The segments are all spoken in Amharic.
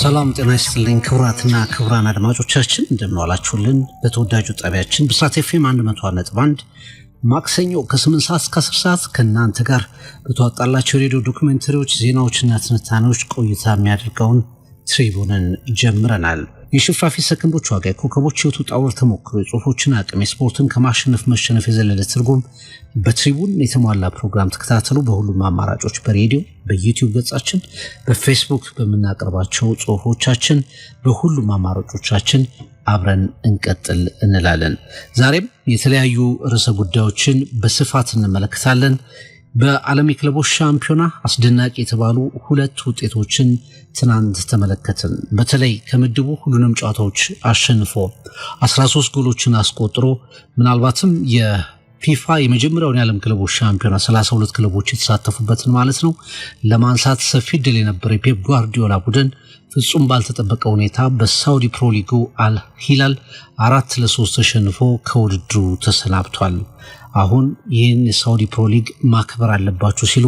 ሰላም ጤና ይስጥልኝ ክቡራትና ክቡራን አድማጮቻችን እንደምን ዋላችሁልን። በተወዳጁ ጣቢያችን ብስራት ኤፍኤም 101.1 ማክሰኞ ከ8 ሰዓት እስከ 10 ሰዓት ከእናንተ ጋር በተዋጣላቸው ሬዲዮ ዶክመንተሪዎች፣ ዜናዎችና ትንታኔዎች ቆይታ የሚያደርገውን ትሪቡንን ጀምረናል። የሽፋፊ ሰከንዶች ዋጋ፣ ኮከቦች ህይወቱ ጣውር ተሞክሮ፣ የጽሁፎችን አቅም፣ የስፖርትን ከማሸነፍ መሸነፍ የዘለለ ትርጉም በትሪቡን የተሟላ ፕሮግራም ተከታተሉ። በሁሉም አማራጮች በሬዲዮ፣ በዩቲዩብ ገጻችን፣ በፌስቡክ በምናቀርባቸው ጽሁፎቻችን፣ በሁሉም አማራጮቻችን አብረን እንቀጥል እንላለን። ዛሬም የተለያዩ ርዕሰ ጉዳዮችን በስፋት እንመለከታለን። በዓለም የክለቦች ሻምፒዮና አስደናቂ የተባሉ ሁለት ውጤቶችን ትናንት ተመለከትን። በተለይ ከምድቡ ሁሉንም ጨዋታዎች አሸንፎ 13 ጎሎችን አስቆጥሮ ምናልባትም የፊፋ የመጀመሪያውን የዓለም ክለቦች ሻምፒዮና 32 ክለቦች የተሳተፉበትን ማለት ነው ለማንሳት ሰፊ ድል የነበረ የፔፕ ጓርዲዮላ ቡድን ፍጹም ባልተጠበቀ ሁኔታ በሳውዲ ፕሮ ሊጉ አል ሂላል 4-3 ተሸንፎ ከውድድሩ ተሰናብቷል። አሁን ይህን የሳውዲ ፕሮ ሊግ ማክበር አለባቸው ሲሉ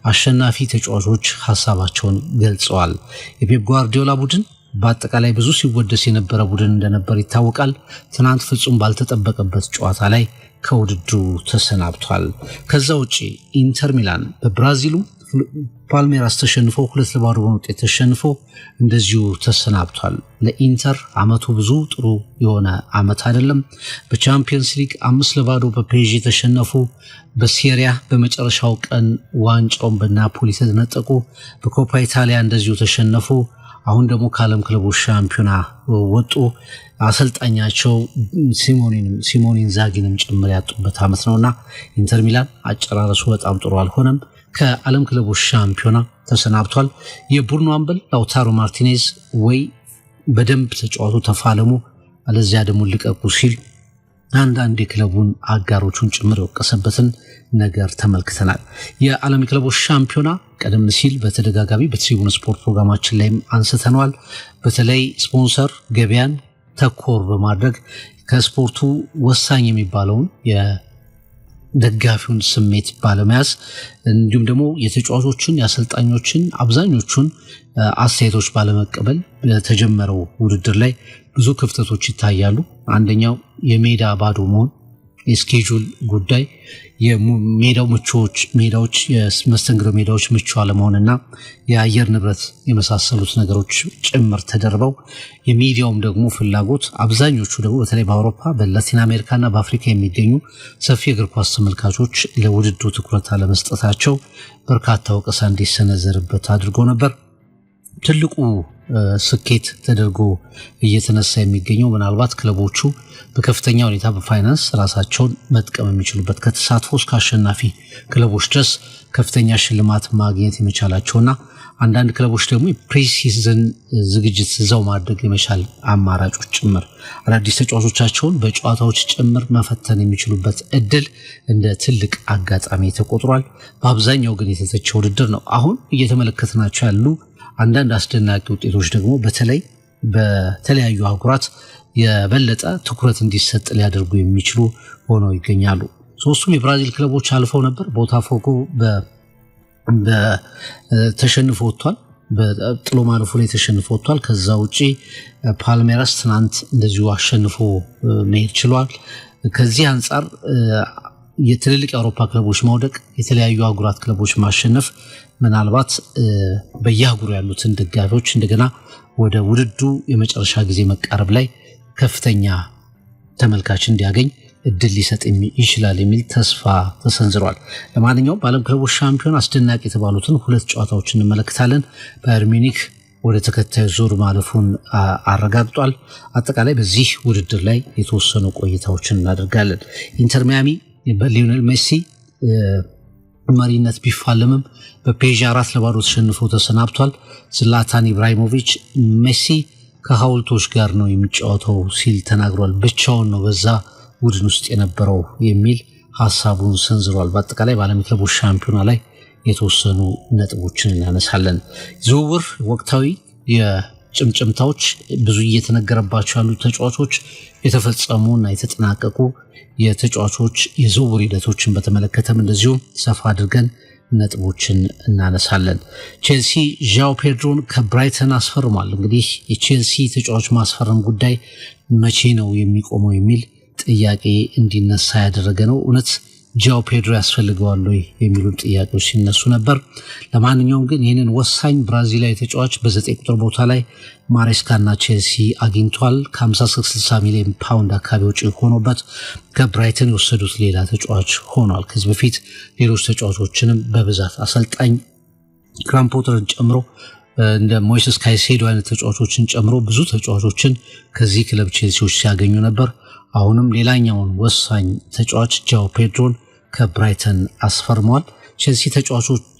አሸናፊ ተጫዋቾች ሐሳባቸውን ገልጸዋል። የፔፕ ጓርዲዮላ ቡድን በአጠቃላይ ብዙ ሲወደስ የነበረ ቡድን እንደነበር ይታወቃል። ትናንት ፍጹም ባልተጠበቀበት ጨዋታ ላይ ከውድድሩ ተሰናብቷል። ከዛ ውጪ ኢንተር ሚላን በብራዚሉ ፓልሜራስ ተሸንፎ 2-0 በሆነ ውጤት ተሸንፎ እንደዚሁ ተሰናብቷል። ለኢንተር አመቱ ብዙ ጥሩ የሆነ አመት አይደለም። በቻምፒየንስ ሊግ 5-0 በፔዥ ተሸነፉ። በሴሪያ በመጨረሻው ቀን ዋንጫውን በናፖሊ ተነጠቁ። በኮፓ ኢታሊያ እንደዚሁ ተሸነፉ። አሁን ደግሞ ከዓለም ክለቦች ሻምፒዮና ወጡ። አሰልጣኛቸው ሲሞኔ ኢንዛጊንም ጭምር ያጡበት አመት ነውና ኢንተር ሚላን አጨራረሱ በጣም ጥሩ አልሆነም። ከዓለም ክለቦች ሻምፒዮና ተሰናብቷል። የቡድኑ አምበል ላውታሮ ማርቲኔዝ ወይ በደንብ ተጫዋቱ ተፋለሙ አለዚያ ደግሞ ልቀቁ ሲል አንዳንድ የክለቡን አጋሮቹን ጭምር የወቀሰበትን ነገር ተመልክተናል። የዓለም ክለቦች ሻምፒዮና ቀደም ሲል በተደጋጋሚ በትሪቡን ስፖርት ፕሮግራማችን ላይም አንስተናል። በተለይ ስፖንሰር ገበያን ተኮር በማድረግ ከስፖርቱ ወሳኝ የሚባለውን ደጋፊውን ስሜት ባለመያዝ እንዲሁም ደግሞ የተጫዋቾችን የአሰልጣኞችን አብዛኞቹን አስተያየቶች ባለመቀበል በተጀመረው ውድድር ላይ ብዙ ክፍተቶች ይታያሉ። አንደኛው የሜዳ ባዶ መሆን፣ የስኬጁል ጉዳይ፣ የሜዳው ሜዳዎች የመስተንግዶ ሜዳዎች ምቹ አለመሆንና የአየር ንብረት የመሳሰሉት ነገሮች ጭምር ተደርበው የሚዲያውም ደግሞ ፍላጎት አብዛኞቹ ደግሞ በተለይ በአውሮፓ በላቲን አሜሪካና በአፍሪካ የሚገኙ ሰፊ እግር ኳስ ተመልካቾች ለውድድሩ ትኩረት አለመስጠታቸው በርካታ ወቀሳ እንዲሰነዘርበት አድርጎ ነበር። ትልቁ ስኬት ተደርጎ እየተነሳ የሚገኘው ምናልባት ክለቦቹ በከፍተኛ ሁኔታ በፋይናንስ ራሳቸውን መጥቀም የሚችሉበት ከተሳትፎ እስከ አሸናፊ ክለቦች ድረስ ከፍተኛ ሽልማት ማግኘት የሚቻላቸውና አንዳንድ ክለቦች ደግሞ የፕሪሲዝን ዝግጅት እዛው ማድረግ የመቻል አማራጮች ጭምር አዳዲስ ተጫዋቾቻቸውን በጨዋታዎች ጭምር መፈተን የሚችሉበት እድል እንደ ትልቅ አጋጣሚ ተቆጥሯል። በአብዛኛው ግን የተተቸ ውድድር ነው። አሁን እየተመለከትናቸው ያሉ አንዳንድ አስደናቂ ውጤቶች ደግሞ በተለይ በተለያዩ አህጉራት የበለጠ ትኩረት እንዲሰጥ ሊያደርጉ የሚችሉ ሆነው ይገኛሉ። ሶስቱም የብራዚል ክለቦች አልፈው ነበር። ቦታፎጎ ተሸንፎ ወጥቷል። በጥሎ ማለፉ ላይ ተሸንፎ ወጥቷል። ከዛ ውጪ ፓልሜራስ ትናንት እንደዚሁ አሸንፎ መሄድ ችሏል። ከዚህ አንጻር የትልልቅ የአውሮፓ ክለቦች መውደቅ፣ የተለያዩ አህጉራት ክለቦች ማሸነፍ ምናልባት በየአህጉሩ ያሉትን ደጋፊዎች እንደገና ወደ ውድድሩ የመጨረሻ ጊዜ መቃረብ ላይ ከፍተኛ ተመልካች እንዲያገኝ እድል ሊሰጥ ይችላል የሚል ተስፋ ተሰንዝሯል። ለማንኛውም በዓለም ክለቦች ሻምፒዮን አስደናቂ የተባሉትን ሁለት ጨዋታዎች እንመለከታለን። ባየር ሚኒክ ወደ ተከታዩ ዙር ማለፉን አረጋግጧል። አጠቃላይ በዚህ ውድድር ላይ የተወሰኑ ቆይታዎችን እናደርጋለን። ኢንተር ሚያሚ በሊዮኔል ሜሲ መሪነት ቢፋለምም በፔዥ 4-0 ተሸንፎ ተሰናብቷል። ዝላታን ኢብራሂሞቪች ሜሲ ከሐውልቶች ጋር ነው የሚጫወተው ሲል ተናግሯል። ብቻውን ነው በዛ ቡድን ውስጥ የነበረው የሚል ሐሳቡን ሰንዝሯል። በአጠቃላይ በዓለም ክለቦች ሻምፒዮና ላይ የተወሰኑ ነጥቦችን እናነሳለን። ዝውውር ወቅታዊ የጭምጭምታዎች ብዙ እየተነገረባቸው ያሉ ተጫዋቾች የተፈጸሙና የተጠናቀቁ የተጫዋቾች የዝውውር ሂደቶችን በተመለከተም እንደዚሁ ሰፋ አድርገን ነጥቦችን እናነሳለን። ቼልሲ ዣኦ ፔድሮን ከብራይተን አስፈርሟል። እንግዲህ የቼልሲ ተጫዋች ማስፈረም ጉዳይ መቼ ነው የሚቆመው የሚል ጥያቄ እንዲነሳ ያደረገ ነው። እውነት ዣኦ ፔድሮ ያስፈልገዋል ወይ የሚሉ ጥያቄዎች ሲነሱ ነበር። ለማንኛውም ግን ይህንን ወሳኝ ብራዚላዊ ተጫዋች በ9 ቁጥር ቦታ ላይ ማሬስካና ቼልሲ አግኝቷል። ከ50-60 ሚሊዮን ፓውንድ አካባቢ ወጪ ሆኖበት ከብራይተን የወሰዱት ሌላ ተጫዋች ሆኗል። ከዚህ በፊት ሌሎች ተጫዋቾችንም በብዛት አሰልጣኝ ግራም ፖተርን ጨምሮ እንደ ሞይሰስ ካይሴዶ አይነት ተጫዋቾችን ጨምሮ ብዙ ተጫዋቾችን ከዚህ ክለብ ቼልሲዎች ሲያገኙ ነበር። አሁንም ሌላኛውን ወሳኝ ተጫዋች ዣኦ ፔድሮን ከብራይተን አስፈርሟል። ቼልሲ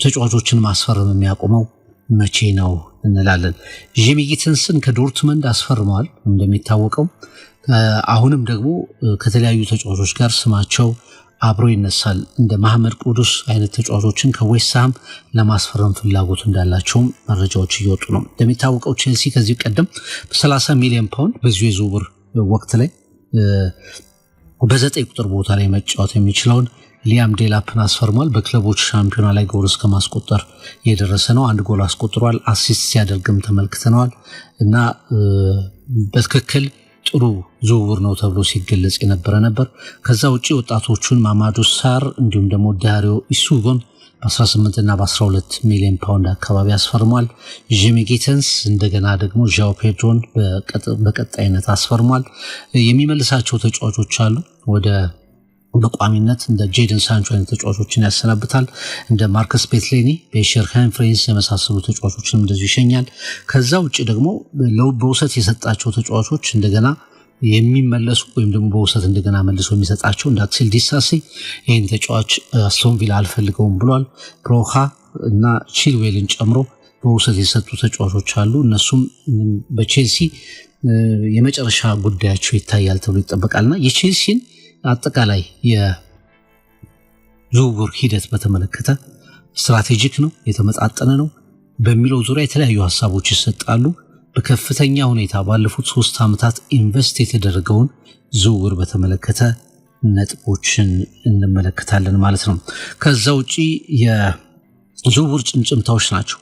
ተጫዋቾችን ማስፈረም የሚያቆመው መቼ ነው እንላለን። ጂሚ ጊተንስን ከዶርትመንድ አስፈርሟል። እንደሚታወቀው አሁንም ደግሞ ከተለያዩ ተጫዋቾች ጋር ስማቸው አብሮ ይነሳል። እንደ መሐመድ ቁዱስ አይነት ተጫዋቾችን ከዌስትሃም ለማስፈረም ፍላጎት እንዳላቸው መረጃዎች እየወጡ ነው። እንደሚታወቀው ቼልሲ ከዚህ ቀደም በ30 ሚሊዮን ፓውንድ በዚሁ የዝውውር ወቅት ላይ በ9 ቁጥር ቦታ ላይ መጫወት የሚችለውን ሊያም ዴላፕን አስፈርሟል። በክለቦች ሻምፒዮና ላይ ጎል እስከ ማስቆጠር የደረሰ ነው። 1 ጎል አስቆጥሯል። አሲስት ሲያደርግም ተመልክተነዋል እና በትክክል ጥሩ ዝውውር ነው ተብሎ ሲገለጽ የነበረ ነበር። ከዛ ውጪ ወጣቶቹን ማማዱ ሳር እንዲሁም ደግሞ ዳሪዮ ኢሱጎን በ18 እና በ12 ሚሊዮን ፓውንድ አካባቢ አስፈርሟል። ጂሚ ጊተንስ እንደገና ደግሞ ዣኦ ፔድሮን በቀጣይነት አስፈርሟል። የሚመልሳቸው ተጫዋቾች አሉ ወደ በቋሚነት እንደ ጄደን ሳንቾ አይነት ተጫዋቾችን ያሰናብታል። እንደ ማርከስ ፔትሌኒ፣ ቤሸር ሃምፍሪንስ የመሳሰሉ ተጫዋቾችንም እንደዚሁ ይሸኛል። ከዛ ውጪ ደግሞ በውሰት የሰጣቸው ተጫዋቾች እንደገና የሚመለሱ ወይም ደግሞ በውሰት እንደገና መልሶ የሚሰጣቸው እንደ አክሲል ዲሳሲ ይህን ተጫዋች አስቶን ቪላ አልፈልገውም ብሏል። ብሮሃ እና ቺልዌልን ጨምሮ በውሰት የሰጡ ተጫዋቾች አሉ። እነሱም በቼልሲ የመጨረሻ ጉዳያቸው ይታያል ተብሎ ይጠበቃልና የቼልሲን አጠቃላይ የዝውውር ሂደት በተመለከተ ስትራቴጂክ ነው፣ የተመጣጠነ ነው በሚለው ዙሪያ የተለያዩ ሀሳቦች ይሰጣሉ። በከፍተኛ ሁኔታ ባለፉት 3 ዓመታት ኢንቨስት የተደረገውን ዝውውር በተመለከተ ነጥቦችን እንመለከታለን ማለት ነው። ከዛ ውጪ የዝውውር ጭምጭምታዎች ናቸው።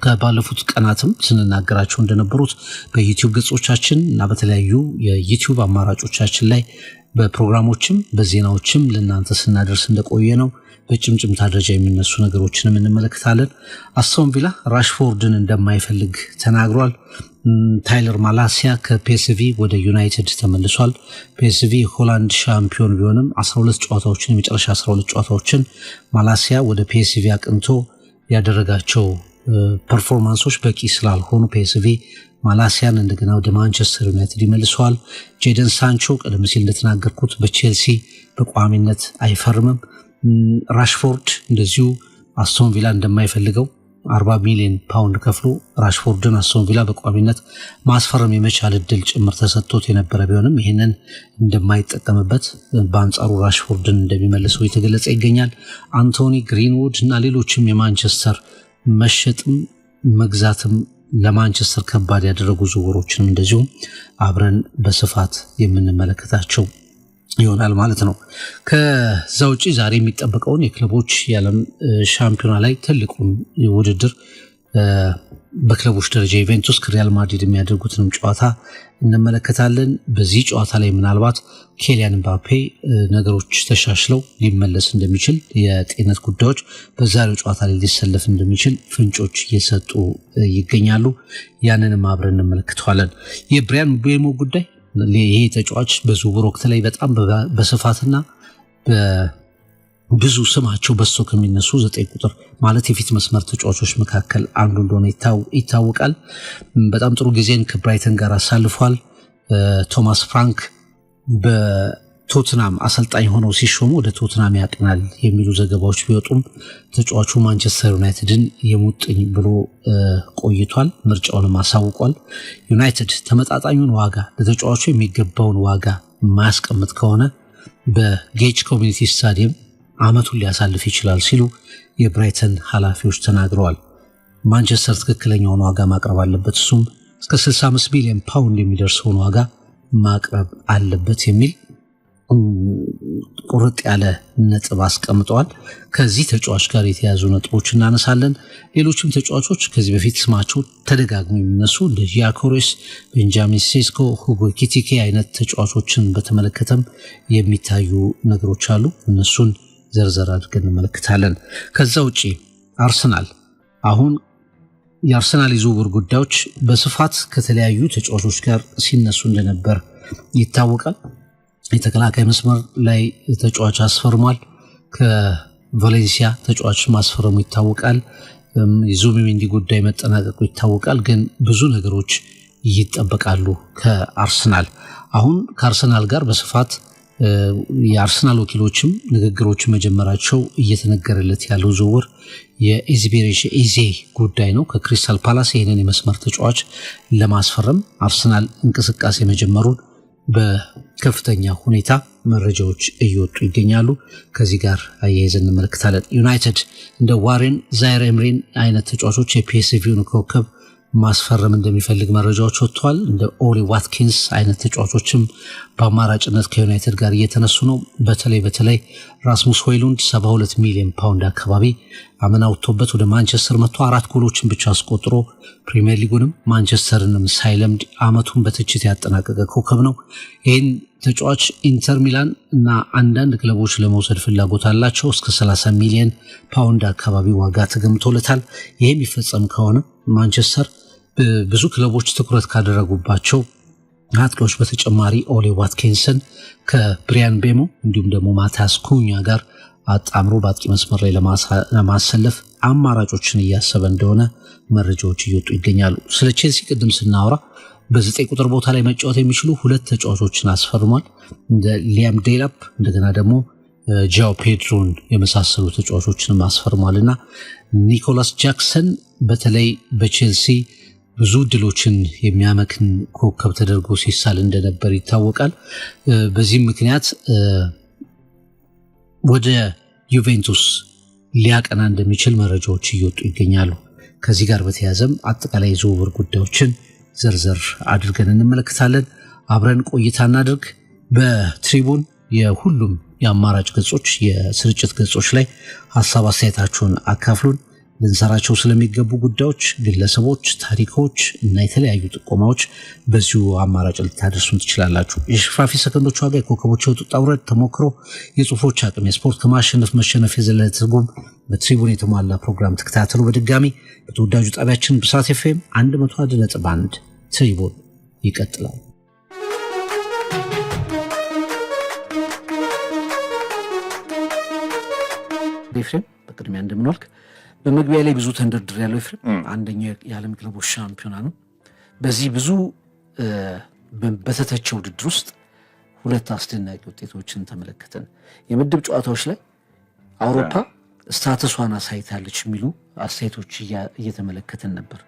ከባለፉት ቀናትም ስንናገራቸው እንደነበሩት በዩቲዩብ ገጾቻችን እና በተለያዩ የዩቲዩብ አማራጮቻችን ላይ በፕሮግራሞችም በዜናዎችም ለእናንተ ስናደርስ እንደቆየ ነው። በጭምጭምታ ደረጃ የሚነሱ ነገሮችንም እንመለከታለን። አስቶን ቪላ ራሽፎርድን እንደማይፈልግ ተናግሯል። ታይለር ማላሲያ ከፒኤስቪ ወደ ዩናይትድ ተመልሷል። ፒኤስቪ ሆላንድ ሻምፒዮን ቢሆንም 12 ጨዋታዎችን የመጨረሻ 12 ጨዋታዎችን ማላሲያ ወደ ፒኤስቪ አቅንቶ ያደረጋቸው ፐርፎርማንሶች በቂ ስላልሆኑ ፒኤስቪ ማላሲያን እንደገና ወደ ማንቸስተር ዩናይትድ ይመልሰዋል። ጄደን ሳንቾ ቀደም ሲል እንደተናገርኩት በቼልሲ በቋሚነት አይፈርምም። ራሽፎርድ እንደዚሁ አስቶን ቪላ እንደማይፈልገው 40 ሚሊዮን ፓውንድ ከፍሎ ራሽፎርድን አስቶን ቪላ በቋሚነት ማስፈረም የመቻል እድል ጭምር ተሰጥቶት የነበረ ቢሆንም ይህንን እንደማይጠቀምበት በአንጻሩ ራሽፎርድን እንደሚመልሰው የተገለጸ ይገኛል። አንቶኒ ግሪንውድ እና ሌሎችም የማንቸስተር መሸጥም መግዛትም ለማንቸስተር ከባድ ያደረጉ ዝውውሮችንም እንደዚሁ አብረን በስፋት የምንመለከታቸው ይሆናል ማለት ነው። ከዛ ውጪ ዛሬ የሚጠበቀውን የክለቦች የዓለም ሻምፒዮና ላይ ትልቁን ውድድር በክለቦች ደረጃ ዩቬንቱስ ከሪያል ማድሪድ የሚያደርጉትንም ጨዋታ እንመለከታለን። በዚህ ጨዋታ ላይ ምናልባት ኬሊያን ምባፔ ነገሮች ተሻሽለው ሊመለስ እንደሚችል፣ የጤንነት ጉዳዮች በዛሬው ጨዋታ ላይ ሊሰለፍ እንደሚችል ፍንጮች እየሰጡ ይገኛሉ። ያንንም አብረን እንመለከተዋለን። የብሪያን ምቤሞ ጉዳይ ይሄ ተጫዋች በዝውውር ወቅት ላይ በጣም በስፋትና ብዙ ስማቸው በስቶ ከሚነሱ 9 ቁጥር ማለት የፊት መስመር ተጫዋቾች መካከል አንዱ እንደሆነ ይታወቃል። በጣም ጥሩ ጊዜን ከብራይተን ጋር አሳልፏል። ቶማስ ፍራንክ በቶትናም አሰልጣኝ ሆነው ሲሾሙ ወደ ቶትናም ያቀናል የሚሉ ዘገባዎች ቢወጡም ተጫዋቹ ማንቸስተር ዩናይትድን የሙጥኝ ብሎ ቆይቷል። ምርጫውንም አሳውቋል። ዩናይትድ ተመጣጣኙን ዋጋ ለተጫዋቹ የሚገባውን ዋጋ ማያስቀምጥ ከሆነ በጌጅ ኮሚኒቲ ስታዲየም አመቱን ሊያሳልፍ ይችላል ሲሉ የብራይተን ኃላፊዎች ተናግረዋል። ማንቸስተር ትክክለኛውን ዋጋ ማቅረብ አለበት፣ እሱም እስከ 65 ሚሊዮን ፓውንድ የሚደርሰውን ዋጋ ማቅረብ አለበት የሚል ቁርጥ ያለ ነጥብ አስቀምጠዋል። ከዚህ ተጫዋች ጋር የተያዙ ነጥቦች እናነሳለን። ሌሎችም ተጫዋቾች ከዚህ በፊት ስማቸው ተደጋግሞ የሚነሱ እንደ ጂያኮሬስ፣ ቤንጃሚን ሴስኮ፣ ሁጎ ኤኪቲኬ አይነት ተጫዋቾችን በተመለከተም የሚታዩ ነገሮች አሉ። እነሱን ዘርዘር አድርገን እንመለከታለን። ከዛ ውጪ አርሰናል አሁን የአርሰናል የዝውውር ጉዳዮች በስፋት ከተለያዩ ተጫዋቾች ጋር ሲነሱ እንደነበር ይታወቃል። የተከላካይ መስመር ላይ ተጫዋች አስፈርሟል። ከቫሌንሲያ ተጫዋች ማስፈረሙ ይታወቃል። የዙቢሜንዲ ጉዳይ መጠናቀቁ ይታወቃል። ግን ብዙ ነገሮች ይጠበቃሉ ከአርሰናል። አሁን ከአርሰናል ጋር በስፋት የአርሰናል ወኪሎችም ንግግሮች መጀመራቸው እየተነገረለት ያለው ዝውውር የኤዝቤሬሽ ኤዜ ጉዳይ ነው። ከክሪስታል ፓላስ ይህንን የመስመር ተጫዋች ለማስፈረም አርሰናል እንቅስቃሴ መጀመሩን በከፍተኛ ሁኔታ መረጃዎች እየወጡ ይገኛሉ። ከዚህ ጋር አያይዘን እንመለከታለን። ዩናይትድ እንደ ዋሬን ዛይር ኤምሪን አይነት ተጫዋቾች የፒኤስቪውን ኮከብ ማስፈረም እንደሚፈልግ መረጃዎች ወጥተዋል። እንደ ኦሊ ዋትኪንስ አይነት ተጫዋቾችም በአማራጭነት ከዩናይትድ ጋር እየተነሱ ነው። በተለይ ራስሙስ ሆይሉንድ 72 ሚሊዮን ፓውንድ አካባቢ አምና ወጥቶበት ወደ ማንቸስተር መጥቶ 4 ጎሎችን ብቻ አስቆጥሮ ፕሪሚየር ሊጉንም ማንቸስተርንም ሳይለምድ አመቱን በትችት ያጠናቀቀ ኮከብ ነው። ይህን ተጫዋች ኢንተር ሚላን እና አንዳንድ ክለቦች ለመውሰድ ፍላጎት አላቸው። እስከ 30 ሚሊዮን ፓውንድ አካባቢ ዋጋ ተገምቶለታል። ይህ የሚፈጸም ከሆነ ማንቸስተር ብዙ ክለቦች ትኩረት ካደረጉባቸው አጥቂዎች በተጨማሪ ኦሊ ዋትኪንስን ከብሪያን ቤሞ እንዲሁም ደግሞ ማቲያስ ኩኛ ጋር አጣምሮ በአጥቂ መስመር ላይ ለማሰለፍ አማራጮችን እያሰበ እንደሆነ መረጃዎች እየወጡ ይገኛሉ። ስለ ቼልሲ ቅድም ስናወራ በ9 ቁጥር ቦታ ላይ መጫወት የሚችሉ 2 ተጫዋቾችን አስፈርሟል። እንደ ሊያም ዴላፕ እንደገና ደግሞ ጃው ፔድሮን የመሳሰሉ ተጫዋቾችን አስፈርሟልና ኒኮላስ ጃክሰን በተለይ በቼልሲ ብዙ ድሎችን የሚያመክን ኮከብ ተደርጎ ሲሳል እንደነበር ይታወቃል። በዚህም ምክንያት ወደ ዩቬንቱስ ሊያቀና እንደሚችል መረጃዎች እየወጡ ይገኛሉ። ከዚህ ጋር በተያያዘም አጠቃላይ የዝውውር ጉዳዮችን ዘርዘር አድርገን እንመለከታለን። አብረን ቆይታ እናድርግ። በትሪቡን የሁሉም የአማራጭ ገጾች የስርጭት ገጾች ላይ ሀሳብ አስተያየታችሁን አካፍሉን። ልንሰራቸው ስለሚገቡ ጉዳዮች፣ ግለሰቦች፣ ታሪኮች እና የተለያዩ ጥቆማዎች በዚሁ አማራጭ ልታደርሱን ትችላላችሁ። የሽፋፊ ሰከንዶች ዋጋ፣ የኮከቦች የወጡት ውረድ ተሞክሮ፣ የጽሁፎች አቅም፣ የስፖርት ከማሸነፍ መሸነፍ የዘለለ ትርጉም በትሪቡን የተሟላ ፕሮግራም ተከታተሉ። በድጋሚ በተወዳጁ ጣቢያችን ብስራት ኤፍኤም 101.1 ትሪቡን ይቀጥላል። ኤፍሬም በቅድሚያ እንደምንዋልክ። በመግቢያ ላይ ብዙ ተንደርድር ያለው ኤፍሬም አንደኛው የዓለም ክለቦች ሻምፒዮና ነው። በዚህ ብዙ በተተቸው ውድድር ውስጥ 2 አስደናቂ ውጤቶችን ተመለከተን። የምድብ ጨዋታዎች ላይ አውሮፓ ስታተሷን አሳይታለች የሚሉ አስተያየቶች እየተመለከተን ነበር።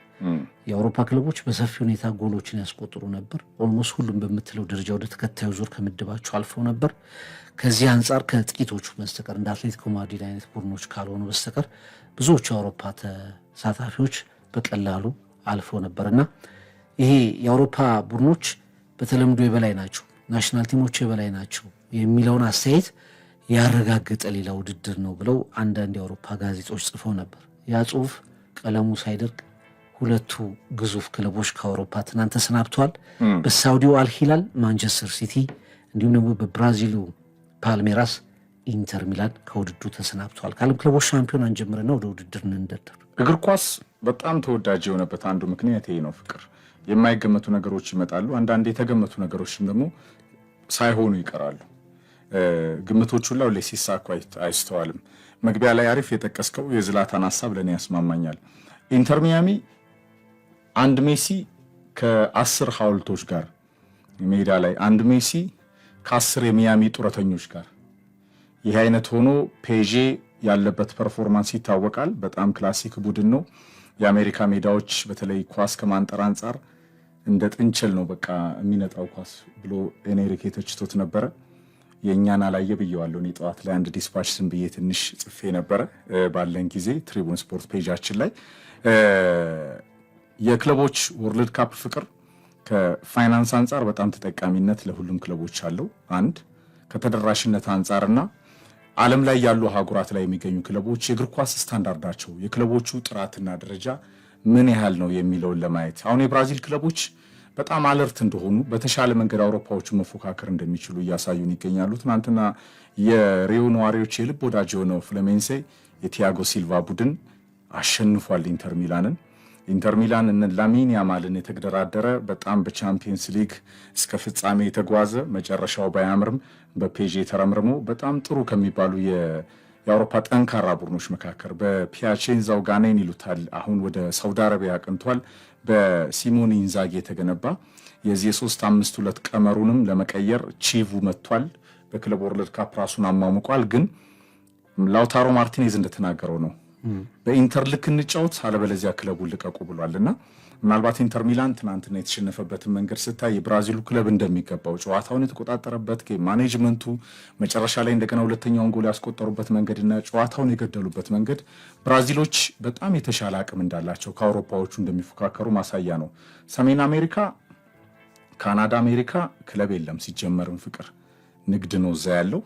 የአውሮፓ ክለቦች በሰፊ ሁኔታ ጎሎችን ያስቆጥሩ ነበር። ኦልሞስት ሁሉም በምትለው ደረጃ ወደ ተከታዩ ዙር ከምድባቸው አልፈው ነበር። ከዚህ አንጻር ከጥቂቶቹ በስተቀር እንደ አትሌቲኮ ማድሪድ አይነት ቡድኖች ካልሆኑ በስተቀር ብዙዎቹ የአውሮፓ ተሳታፊዎች በቀላሉ አልፈው ነበርና ይሄ የአውሮፓ ቡድኖች በተለምዶ የበላይ ናቸው፣ ናሽናል ቲሞች የበላይ ናቸው የሚለውን አስተያየት ያረጋገጠ ሌላ ውድድር ነው ብለው አንዳንድ የአውሮፓ ጋዜጦች ጽፈው ነበር። ያ ጽሁፍ ቀለሙ ሳይደርቅ 2 ግዙፍ ክለቦች ከአውሮፓ ትናንት ተሰናብተዋል። በሳውዲው አልሂላል ማንቸስተር ሲቲ፣ እንዲሁም ደግሞ በብራዚሉ ፓልሜራስ ኢንተር ሚላን ከውድድሩ ተሰናብተዋል። ከዓለም ክለቦች ሻምፒዮናን ጀምረና ወደ ውድድር እንደርደር። እግር ኳስ በጣም ተወዳጅ የሆነበት አንዱ ምክንያት ይሄ ነው። ፍቅር የማይገመቱ ነገሮች ይመጣሉ። አንዳንድ የተገመቱ ነገሮችም ደግሞ ሳይሆኑ ይቀራሉ። ግምቶቹ ሁሉ ለሲሳኩ አይስተዋልም። መግቢያ ላይ አሪፍ የጠቀስከው የዝላታን ሐሳብ ለኔ ያስማማኛል። ኢንተር ሚያሚ አንድ ሜሲ ከ10 ሐውልቶች ጋር ሜዳ ላይ አንድ ሜሲ ከ10 የሚያሚ ጡረተኞች ጋር ይህ አይነት ሆኖ ፔዤ ያለበት ፐርፎርማንስ ይታወቃል። በጣም ክላሲክ ቡድን ነው። የአሜሪካ ሜዳዎች በተለይ ኳስ ከማንጠር አንጻር እንደ ጥንቸል ነው በቃ የሚነጣው ኳስ ብሎ ኤኔሪክ ተችቶት ነበረ። የእኛን አላየ ብየዋለሁ። እኔ ጠዋት ላይ አንድ ዲስፓች ስም ብዬ ትንሽ ጽፌ ነበረ ባለን ጊዜ ትሪቡን ስፖርት ፔጃችን ላይ። የክለቦች ወርልድ ካፕ ፍቅር ከፋይናንስ አንጻር በጣም ተጠቃሚነት ለሁሉም ክለቦች አለው። አንድ ከተደራሽነት አንጻርና ዓለም ላይ ያሉ አህጉራት ላይ የሚገኙ ክለቦች የእግር ኳስ ስታንዳርዳቸው የክለቦቹ ጥራትና ደረጃ ምን ያህል ነው የሚለውን ለማየት አሁን የብራዚል ክለቦች በጣም አለርት እንደሆኑ በተሻለ መንገድ አውሮፓዎቹ መፎካከር እንደሚችሉ እያሳዩን ይገኛሉ። ትናንትና የሪዮ ነዋሪዎች የልብ ወዳጅ የሆነው ፍሉሚኔንሴ የቲያጎ ሲልቫ ቡድን አሸንፏል ኢንተር ሚላንን። ኢንተር ሚላን ላሚን ያማልን የተገደራደረ በጣም በቻምፒየንስ ሊግ እስከ ፍጻሜ የተጓዘ መጨረሻው ባያምርም በፔዤ ተረምርሞ በጣም ጥሩ ከሚባሉ የአውሮፓ ጠንካራ ቡድኖች መካከል በፒያቼንዛው ጋኔን ይሉታል አሁን ወደ ሳውዲ አረቢያ አቅንቷል። በሲሞኔ ኢንዛጊ የተገነባ የዚህ 3-5-2 ቀመሩንም ለመቀየር ቺቩ መጥቷል። በክለብ ወርልድ ካፕ ራሱን አሟሙቋል። ግን ላውታሮ ማርቲኔዝ እንደተናገረው ነው በኢንተር ልክ እንጫወት አለበለዚያ ክለቡን ልቀቁ ብሏልና ምናልባት ኢንተር ሚላን ትናንትና የተሸነፈበትን መንገድ ስታይ የብራዚሉ ክለብ እንደሚገባው ጨዋታውን የተቆጣጠረበት ጌም ማኔጅመንቱ መጨረሻ ላይ እንደገና ሁለተኛውን ጎል ያስቆጠሩበት መንገድና ጨዋታውን የገደሉበት መንገድ ብራዚሎች በጣም የተሻለ አቅም እንዳላቸው ከአውሮፓዎቹ እንደሚፎካከሩ ማሳያ ነው። ሰሜን አሜሪካ፣ ካናዳ፣ አሜሪካ ክለብ የለም ሲጀመርም ፍቅር ንግድ ነው እዛ ያለው።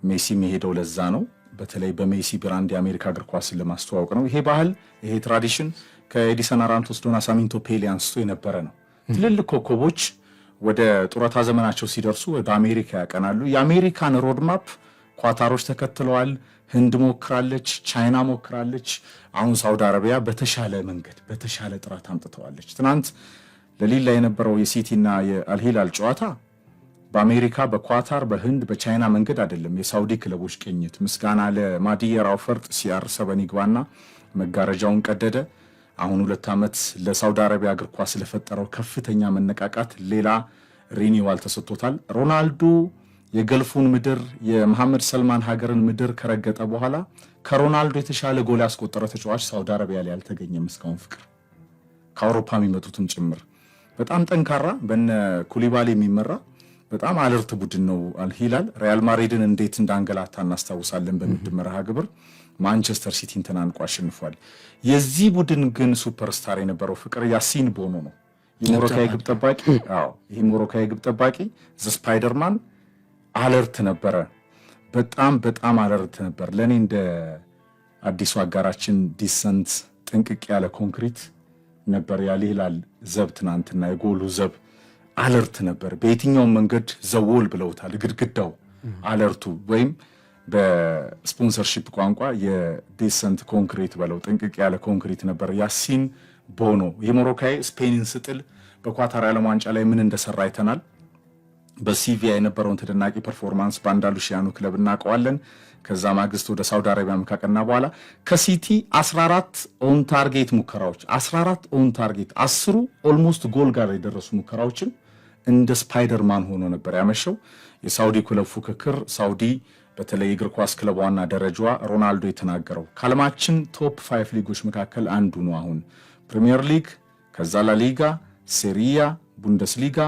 ሜሲ የሚሄደው ለዛ ነው። በተለይ በሜሲ ብራንድ የአሜሪካ እግር ኳስን ለማስተዋወቅ ነው። ይሄ ባህል ይሄ ትራዲሽን ከኤዲሰን አራንቶስ ዶና ሳሚንቶ ፔሌ አንስቶ የነበረ ነው። ትልልቅ ኮከቦች ወደ ጡረታ ዘመናቸው ሲደርሱ ወደ አሜሪካ ያቀናሉ። የአሜሪካን ሮድማፕ ኳታሮች ተከትለዋል። ህንድ ሞክራለች፣ ቻይና ሞክራለች። አሁን ሳውዲ አረቢያ በተሻለ መንገድ በተሻለ ጥራት አምጥተዋለች። ትናንት ለሊላ የነበረው የሲቲና የአልሂላል ጨዋታ በአሜሪካ በኳታር በህንድ በቻይና መንገድ አይደለም። የሳውዲ ክለቦች ቅኝት ምስጋና ለማዲየራው ፈርጥ ሲአር7 ይግባና መጋረጃውን ቀደደ። አሁን 2 ዓመት ለሳውዲ አረቢያ እግር ኳስ ስለፈጠረው ከፍተኛ መነቃቃት ሌላ ሪኒዋል ተሰጥቶታል። ሮናልዶ የገልፉን ምድር የመሐመድ ሰልማን ሀገርን ምድር ከረገጠ በኋላ ከሮናልዶ የተሻለ ጎል ያስቆጠረ ተጫዋች ሳውዲ አረቢያ ላይ አልተገኘም እስካሁን ፍቅር ከአውሮፓ የሚመጡትም ጭምር በጣም ጠንካራ በነ ኩሊባሊ የሚመራ በጣም አለርት ቡድን ነው አልሂላል። ሪያል ማድሪድን እንዴት እንዳንገላታ እናስታውሳለን። በምድብ መርሃ ግብር ማንቸስተር ሲቲን ተናንቆ አሸንፏል። የዚህ ቡድን ግን ሱፐርስታር የነበረው ፍቅር ያሲን ቦኖ ነው። የሞሮካዊ ግብ ጠባቂ ይሄ ሞሮካዊ ግብ ጠባቂ ዘ ስፓይደርማን አለርት ነበረ። በጣም አለርት ነበር። ለኔ እንደ አዲሱ አጋራችን ዲሰንት ጥንቅቅ ያለ ኮንክሪት ነበር ያልሂላል ዘብ። ትናንትና የጎሉ ዘብ አለርት ነበር። በየትኛውም መንገድ ዘወል ብለውታል። ግድግዳው አለርቱ ወይም በስፖንሰርሺፕ ቋንቋ የዲሰንት ኮንክሪት በለው ጥንቅቅ ያለ ኮንክሪት ነበር ያሲን ቦኖ። የሞሮካዊ ስፔንን ስጥል በኳታር ዓለም ዋንጫ ላይ ምን እንደሰራ አይተናል። በሲቪያ የነበረውን ተደናቂ ፐርፎርማንስ በአንዳሉሺያኑ ክለብ እናውቀዋለን። ከዛ ማግስት ወደ ሳውዲ አረቢያ ካቀና በኋላ ከሲቲ 14 ኦን ታርጌት ሙከራዎች 14 ኦን ታርጌት 10ሩ ኦልሞስት ጎል ጋር የደረሱ ሙከራዎችን እንደ ስፓይደርማን ሆኖ ነበር ያመሸው። የሳውዲ ክለብ ፉክክር ሳውዲ በተለይ እግር ኳስ ክለብ ዋና ደረጃዋ ሮናልዶ የተናገረው ከዓለማችን ቶፕ 5 ሊጎች መካከል አንዱ ነው። አሁን ፕሪሚየር ሊግ፣ ከዛ ላሊጋ፣ ሴሪያ፣ ቡንደስሊጋ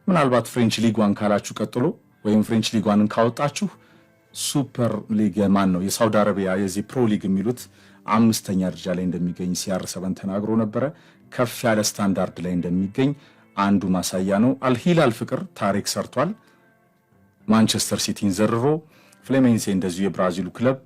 ምናልባት ፍሬንች ሊጓን ካላችሁ ቀጥሎ ወይም ፍሬንች ሊጓንን ካወጣችሁ ሱፐር ሊግ የማን ነው የሳውዲ አረቢያ የዚህ ፕሮ ሊግ የሚሉት 5ኛ ደረጃ ላይ እንደሚገኝ ሲአር7 ተናግሮ ነበረ። ከፍ ያለ ስታንዳርድ ላይ እንደሚገኝ አንዱ ማሳያ ነው። አልሂላል ፍቅር ታሪክ ሰርቷል። ማንቸስተር ሲቲን ዘርሮ ፍሉሚኔንሴ እንደዚሁ የብራዚሉ ክለብ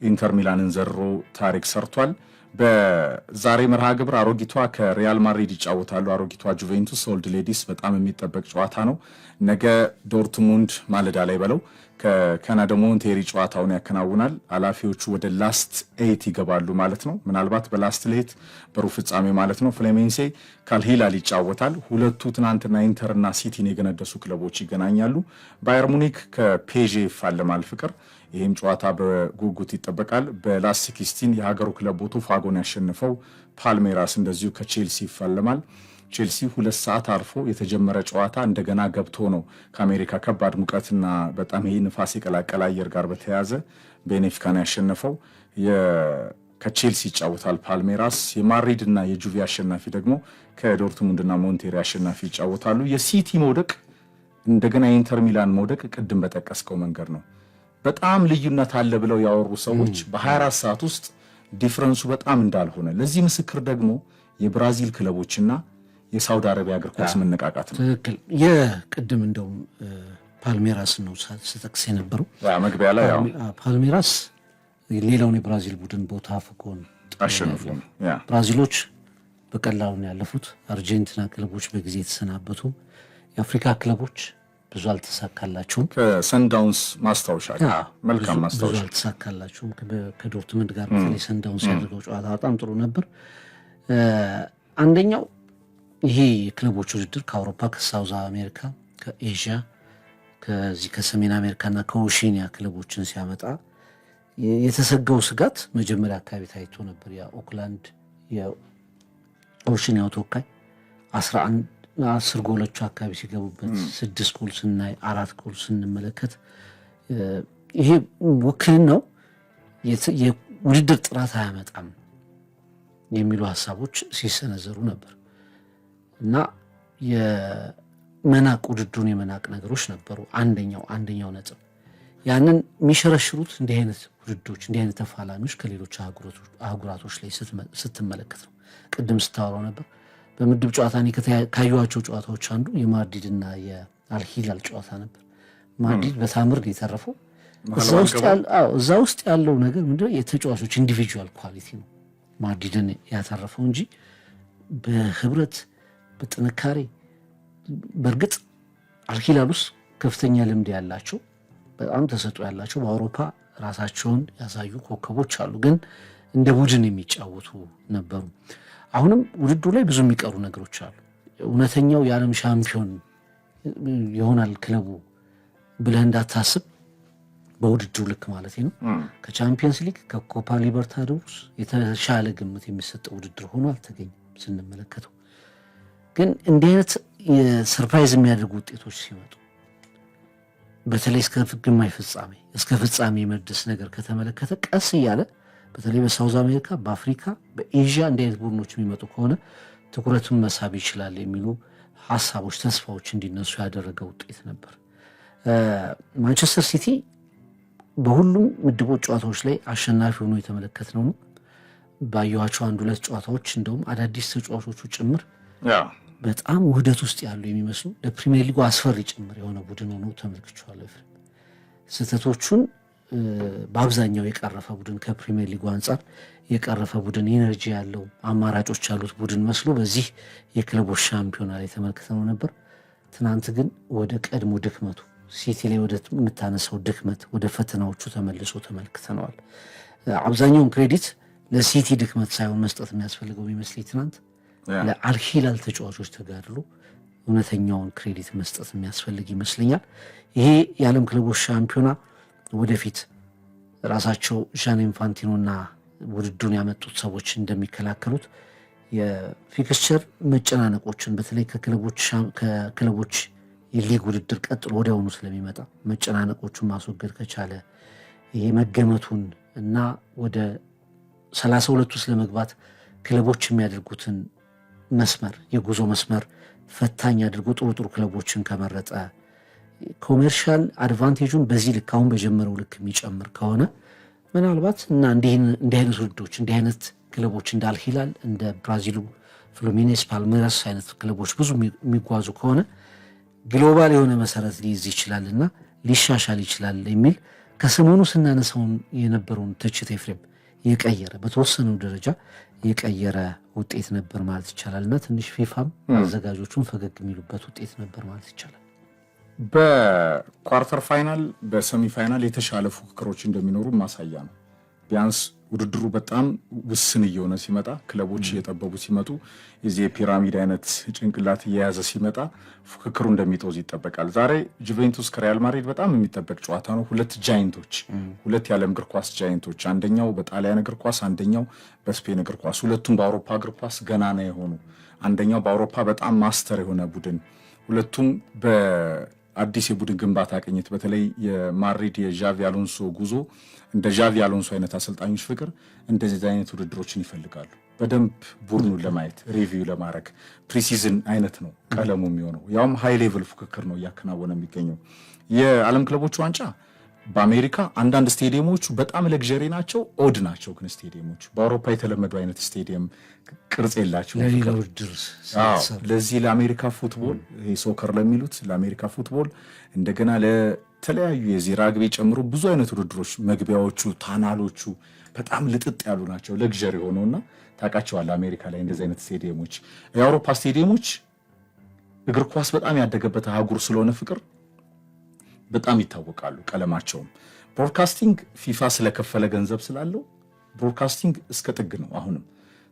ኢንተር ሚላንን ዘርሮ ታሪክ ሰርቷል። በዛሬ መርሃ ግብር አሮጊቷ ከሪያል ማድሪድ ይጫወታሉ። አሮጊቷ ጁቬንቱስ ኦልድ ሌዲስ በጣም የሚጠበቅ ጨዋታ ነው። ነገ ዶርትሙንድ ማለዳ ላይ በለው ከካናዳ ሞንቴሪ ጨዋታውን ያከናውናል። ኃላፊዎቹ ወደ ላስት 8 ይገባሉ ማለት ነው። ምናልባት በላስት ሌት በሩብ ፍጻሜ ማለት ነው። ፍሉሚኔንሴ ከአልሂላል ይጫወታል። ሁለቱ ትናንትና ኢንተርና ሲቲን የገነደሱ ክለቦች ይገናኛሉ። ባየር ሙኒክ ከፔዤ ይፋለማል ፍቅር ይህም ጨዋታ በጉጉት ይጠበቃል። በላስት 16 የሀገሩ ክለብ ቦታፎጎን ያሸነፈው ፓልሜራስ እንደዚሁ ከቼልሲ ይፋለማል። ቼልሲ 2 ሰዓት አርፎ የተጀመረ ጨዋታ እንደገና ገብቶ ነው ከአሜሪካ ከባድ ሙቀትና በጣም ይህ ንፋስ የቀላቀለ አየር ጋር በተያያዘ ቤኔፊካን ያሸነፈው። ከቼልሲ ይጫወታል ፓልሜራስ። የማድሪድ እና የጁቪ አሸናፊ ደግሞ ከዶርትሙንድና ሞንቴሪ አሸናፊ ይጫወታሉ። የሲቲ መውደቅ እንደገና የኢንተር ሚላን መውደቅ ቅድም በጠቀስከው መንገድ ነው። በጣም ልዩነት አለ ብለው ያወሩ ሰዎች በ24 ሰዓት ውስጥ ዲፍረንሱ በጣም እንዳልሆነ ለዚህ ምስክር ደግሞ የብራዚል ክለቦችና የሳውዲ አረቢያ እግር ኳስ መነቃቃት ነው። ትክክል። የቅድም እንደውም ፓልሜራስ ነው ስጠቅስ የነበረው መግቢያ ላይ ያው ፓልሜራስ ሌላውን የብራዚል ቡድን ቦታፎጎን አሸንፎ ብራዚሎች በቀላሉ ነው ያለፉት። አርጀንቲና ክለቦች በጊዜ የተሰናበቱ፣ የአፍሪካ ክለቦች ብዙ አልተሳካላቸውም። ከሰንዳውንስ ማስታወሻ መልካም ማስታወሻ ብዙ አልተሳካላቸውም። ከዶርትመንድ ጋር በተለይ ሰንዳውንስ ያደረገው ጨዋታ በጣም ጥሩ ነበር። አንደኛው ይሄ የክለቦች ውድድር ከአውሮፓ፣ ከሳውዝ አሜሪካ፣ ከኤዥያ፣ ከዚህ ከሰሜን አሜሪካና ከኦሺኒያ ክለቦችን ሲያመጣ የተሰጋው ስጋት መጀመሪያ አካባቢ ታይቶ ነበር። የኦክላንድ የኦሺኒያው ተወካይ 10 ጎሎች አካባቢ ሲገቡበት 6 ጎል ስናይ 4 ጎል ስንመለከት ይሄ ውክልናው የውድድር ጥራት አያመጣም የሚሉ ሀሳቦች ሲሰነዘሩ ነበር እና የመናቅ ውድድሩን የመናቅ ነገሮች ነበሩ። አንደኛው ነጥብ ያንን የሚሸረሽሩት እንዲህ አይነት ውድድሮች እንዲህ አይነት ተፋላሚዎች ከሌሎች አህጉራቶች ላይ ስትመለከት ነው። ቅድም ስታወራው ነበር በምድብ ጨዋታ ካየኋቸው ጨዋታዎች አንዱ የማድሪድና የአልሂላል ጨዋታ ነበር። ማድሪድ በታምር የተረፈው እዛ ውስጥ ያለው ነገር ምንድነው የተጫዋቾች ኢንዲቪጁዋል ኳሊቲ ነው ማድሪድን ያተረፈው እንጂ በህብረት በጥንካሬ በእርግጥ አልሂላል ውስጥ ከፍተኛ ልምድ ያላቸው በጣም ተሰጥኦ ያላቸው በአውሮፓ ራሳቸውን ያሳዩ ኮከቦች አሉ፣ ግን እንደ ቡድን የሚጫወቱ ነበሩ። አሁንም ውድድሩ ላይ ብዙ የሚቀሩ ነገሮች አሉ። እውነተኛው የዓለም ሻምፒዮን ይሆናል ክለቡ ብለህ እንዳታስብ በውድድሩ ልክ ማለት ነው። ከቻምፒየንስ ሊግ ከኮፓ ሊበርታዶርስ የተሻለ ግምት የሚሰጠው ውድድር ሆኖ አልተገኘም ስንመለከተው። ግን እንዲህ አይነት ሰርፕራይዝ የሚያደርጉ ውጤቶች ሲመጡ በተለይ እስከ ግማሽ ፍጻሜ እስከ ፍጻሜ መድረስ ነገር ከተመለከተ ቀስ እያለ በተለይ በሳውዝ አሜሪካ፣ በአፍሪካ፣ በኤዥያ እንዲህ አይነት ቡድኖች የሚመጡ ከሆነ ትኩረቱን መሳብ ይችላል የሚሉ ሀሳቦች፣ ተስፋዎች እንዲነሱ ያደረገ ውጤት ነበር። ማንቸስተር ሲቲ በሁሉም ምድቦች ጨዋታዎች ላይ አሸናፊ ሆኖ የተመለከትነው ነው። ባየኋቸው 1-2 ጨዋታዎች እንደውም አዳዲስ ተጫዋቾቹ ጭምር በጣም ውህደት ውስጥ ያሉ የሚመስሉ ለፕሪሚየር ሊጉ አስፈሪ ጭምር የሆነ ቡድን ሆኖ ተመልክቼዋለሁ። ስህተቶቹን በአብዛኛው የቀረፈ ቡድን ከፕሪሚየር ሊጉ አንጻር የቀረፈ ቡድን ኢነርጂ ያለው አማራጮች ያሉት ቡድን መስሎ በዚህ የክለቦች ሻምፒዮና ላይ ተመልክተነው ነበር። ትናንት ግን ወደ ቀድሞ ድክመቱ ሲቲ ላይ ወደ የምታነሳው ድክመት ወደ ፈተናዎቹ ተመልሶ ተመልክተነዋል። አብዛኛውን ክሬዲት ለሲቲ ድክመት ሳይሆን መስጠት የሚያስፈልገው ይመስለኝ ትናንት ለአልሂላል ተጫዋቾች ተጋድሎ እውነተኛውን ክሬዲት መስጠት የሚያስፈልግ ይመስለኛል። ይሄ የዓለም ክለቦች ሻምፒዮና ወደፊት ራሳቸው ዣን ኢንፋንቲኖና ውድድሩን ያመጡት ሰዎች እንደሚከላከሉት የፊክስቸር መጨናነቆችን በተለይ ከክለቦች የሊግ ውድድር ቀጥሎ ወዲያውኑ ስለሚመጣ መጨናነቆቹን ማስወገድ ከቻለ ይሄ መገመቱን እና ወደ 32 ውስጥ ለመግባት ክለቦች የሚያደርጉትን መስመር የጉዞ መስመር ፈታኝ አድርጎ ጥሩ ክለቦችን ከመረጠ ኮሜርሻል አድቫንቴጁን በዚህ ልክ አሁን በጀመረው ልክ የሚጨምር ከሆነ ምናልባት እና እንዲህ አይነት ውድዶች እንዲህ አይነት ክለቦች እንደ አልሂላል እንደ ብራዚሉ ፍሉሚኔስ ፓልሜራስ አይነት ክለቦች ብዙ የሚጓዙ ከሆነ ግሎባል የሆነ መሰረት ሊይዝ ይችላል እና ሊሻሻል ይችላል የሚል ከሰሞኑ ስናነሳውን የነበረውን ትችት ኤፍሬም የቀየረ በተወሰነው ደረጃ የቀየረ ውጤት ነበር ማለት ይቻላል እና ትንሽ ፊፋም አዘጋጆቹን ፈገግ የሚሉበት ውጤት ነበር ማለት ይቻላል። በኳርተር ፋይናል በሰሚ ፋይናል የተሻለ ፉክክሮች እንደሚኖሩ ማሳያ ነው። ቢያንስ ውድድሩ በጣም ውስን እየሆነ ሲመጣ ክለቦች እየጠበቡ ሲመጡ የዚህ የፒራሚድ አይነት ጭንቅላት እየያዘ ሲመጣ ፉክክሩ እንደሚጦዝ ይጠበቃል። ዛሬ ጁቬንቱስ ከሪያል ማድሪድ በጣም የሚጠበቅ ጨዋታ ነው። ሁለት የዓለም እግር ኳስ ጃይንቶች፣ አንደኛው በጣሊያን እግር ኳስ፣ አንደኛው በስፔን እግር ኳስ፣ ሁለቱም በአውሮፓ እግር ኳስ ገናና የሆኑ አንደኛው በአውሮፓ በጣም ማስተር የሆነ ቡድን፣ ሁለቱም በአዲስ የቡድን ግንባታ ቅኝት በተለይ የማድሪድ የዣቪ አሎንሶ ጉዞ እንደ ዣቪ አሎንሶ አይነት አሰልጣኞች ፍቅር እንደዚህ አይነት ውድድሮችን ይፈልጋሉ። በደንብ ቡድኑን ለማየት ሪቪው ለማድረግ ፕሪሲዝን አይነት ነው ቀለሙ የሚሆነው። ያውም ሃይ ሌቭል ፉክክር ነው እያከናወነ የሚገኘው። የዓለም ክለቦች ዋንጫ በአሜሪካ አንዳንድ ስቴዲየሞቹ በጣም ለግዠሪ ናቸው፣ ኦድ ናቸው። ግን ስቴዲየሞቹ በአውሮፓ የተለመዱ አይነት ስቴዲየም ቅርጽ የላቸው። ለዚህ ለአሜሪካ ፉትቦል ይሄ ሶከር ለሚሉት ለአሜሪካ ፉትቦል እንደገና ለተለያዩ የዚህ ራግቢ ጨምሮ ብዙ አይነት ውድድሮች መግቢያዎቹ ታናሎቹ በጣም ልጥጥ ያሉ ናቸው፣ ለግዠሪ ሆነውና ታውቃቸዋለህ። አሜሪካ ላይ እንደዚህ አይነት ስቴዲየሞች፣ የአውሮፓ ስቴዲየሞች እግር ኳስ በጣም ያደገበት አህጉር ስለሆነ ፍቅር በጣም ይታወቃሉ። ቀለማቸውም ብሮድካስቲንግ ፊፋ ስለከፈለ ገንዘብ ስላለው ብሮድካስቲንግ እስከ ጥግ ነው። አሁንም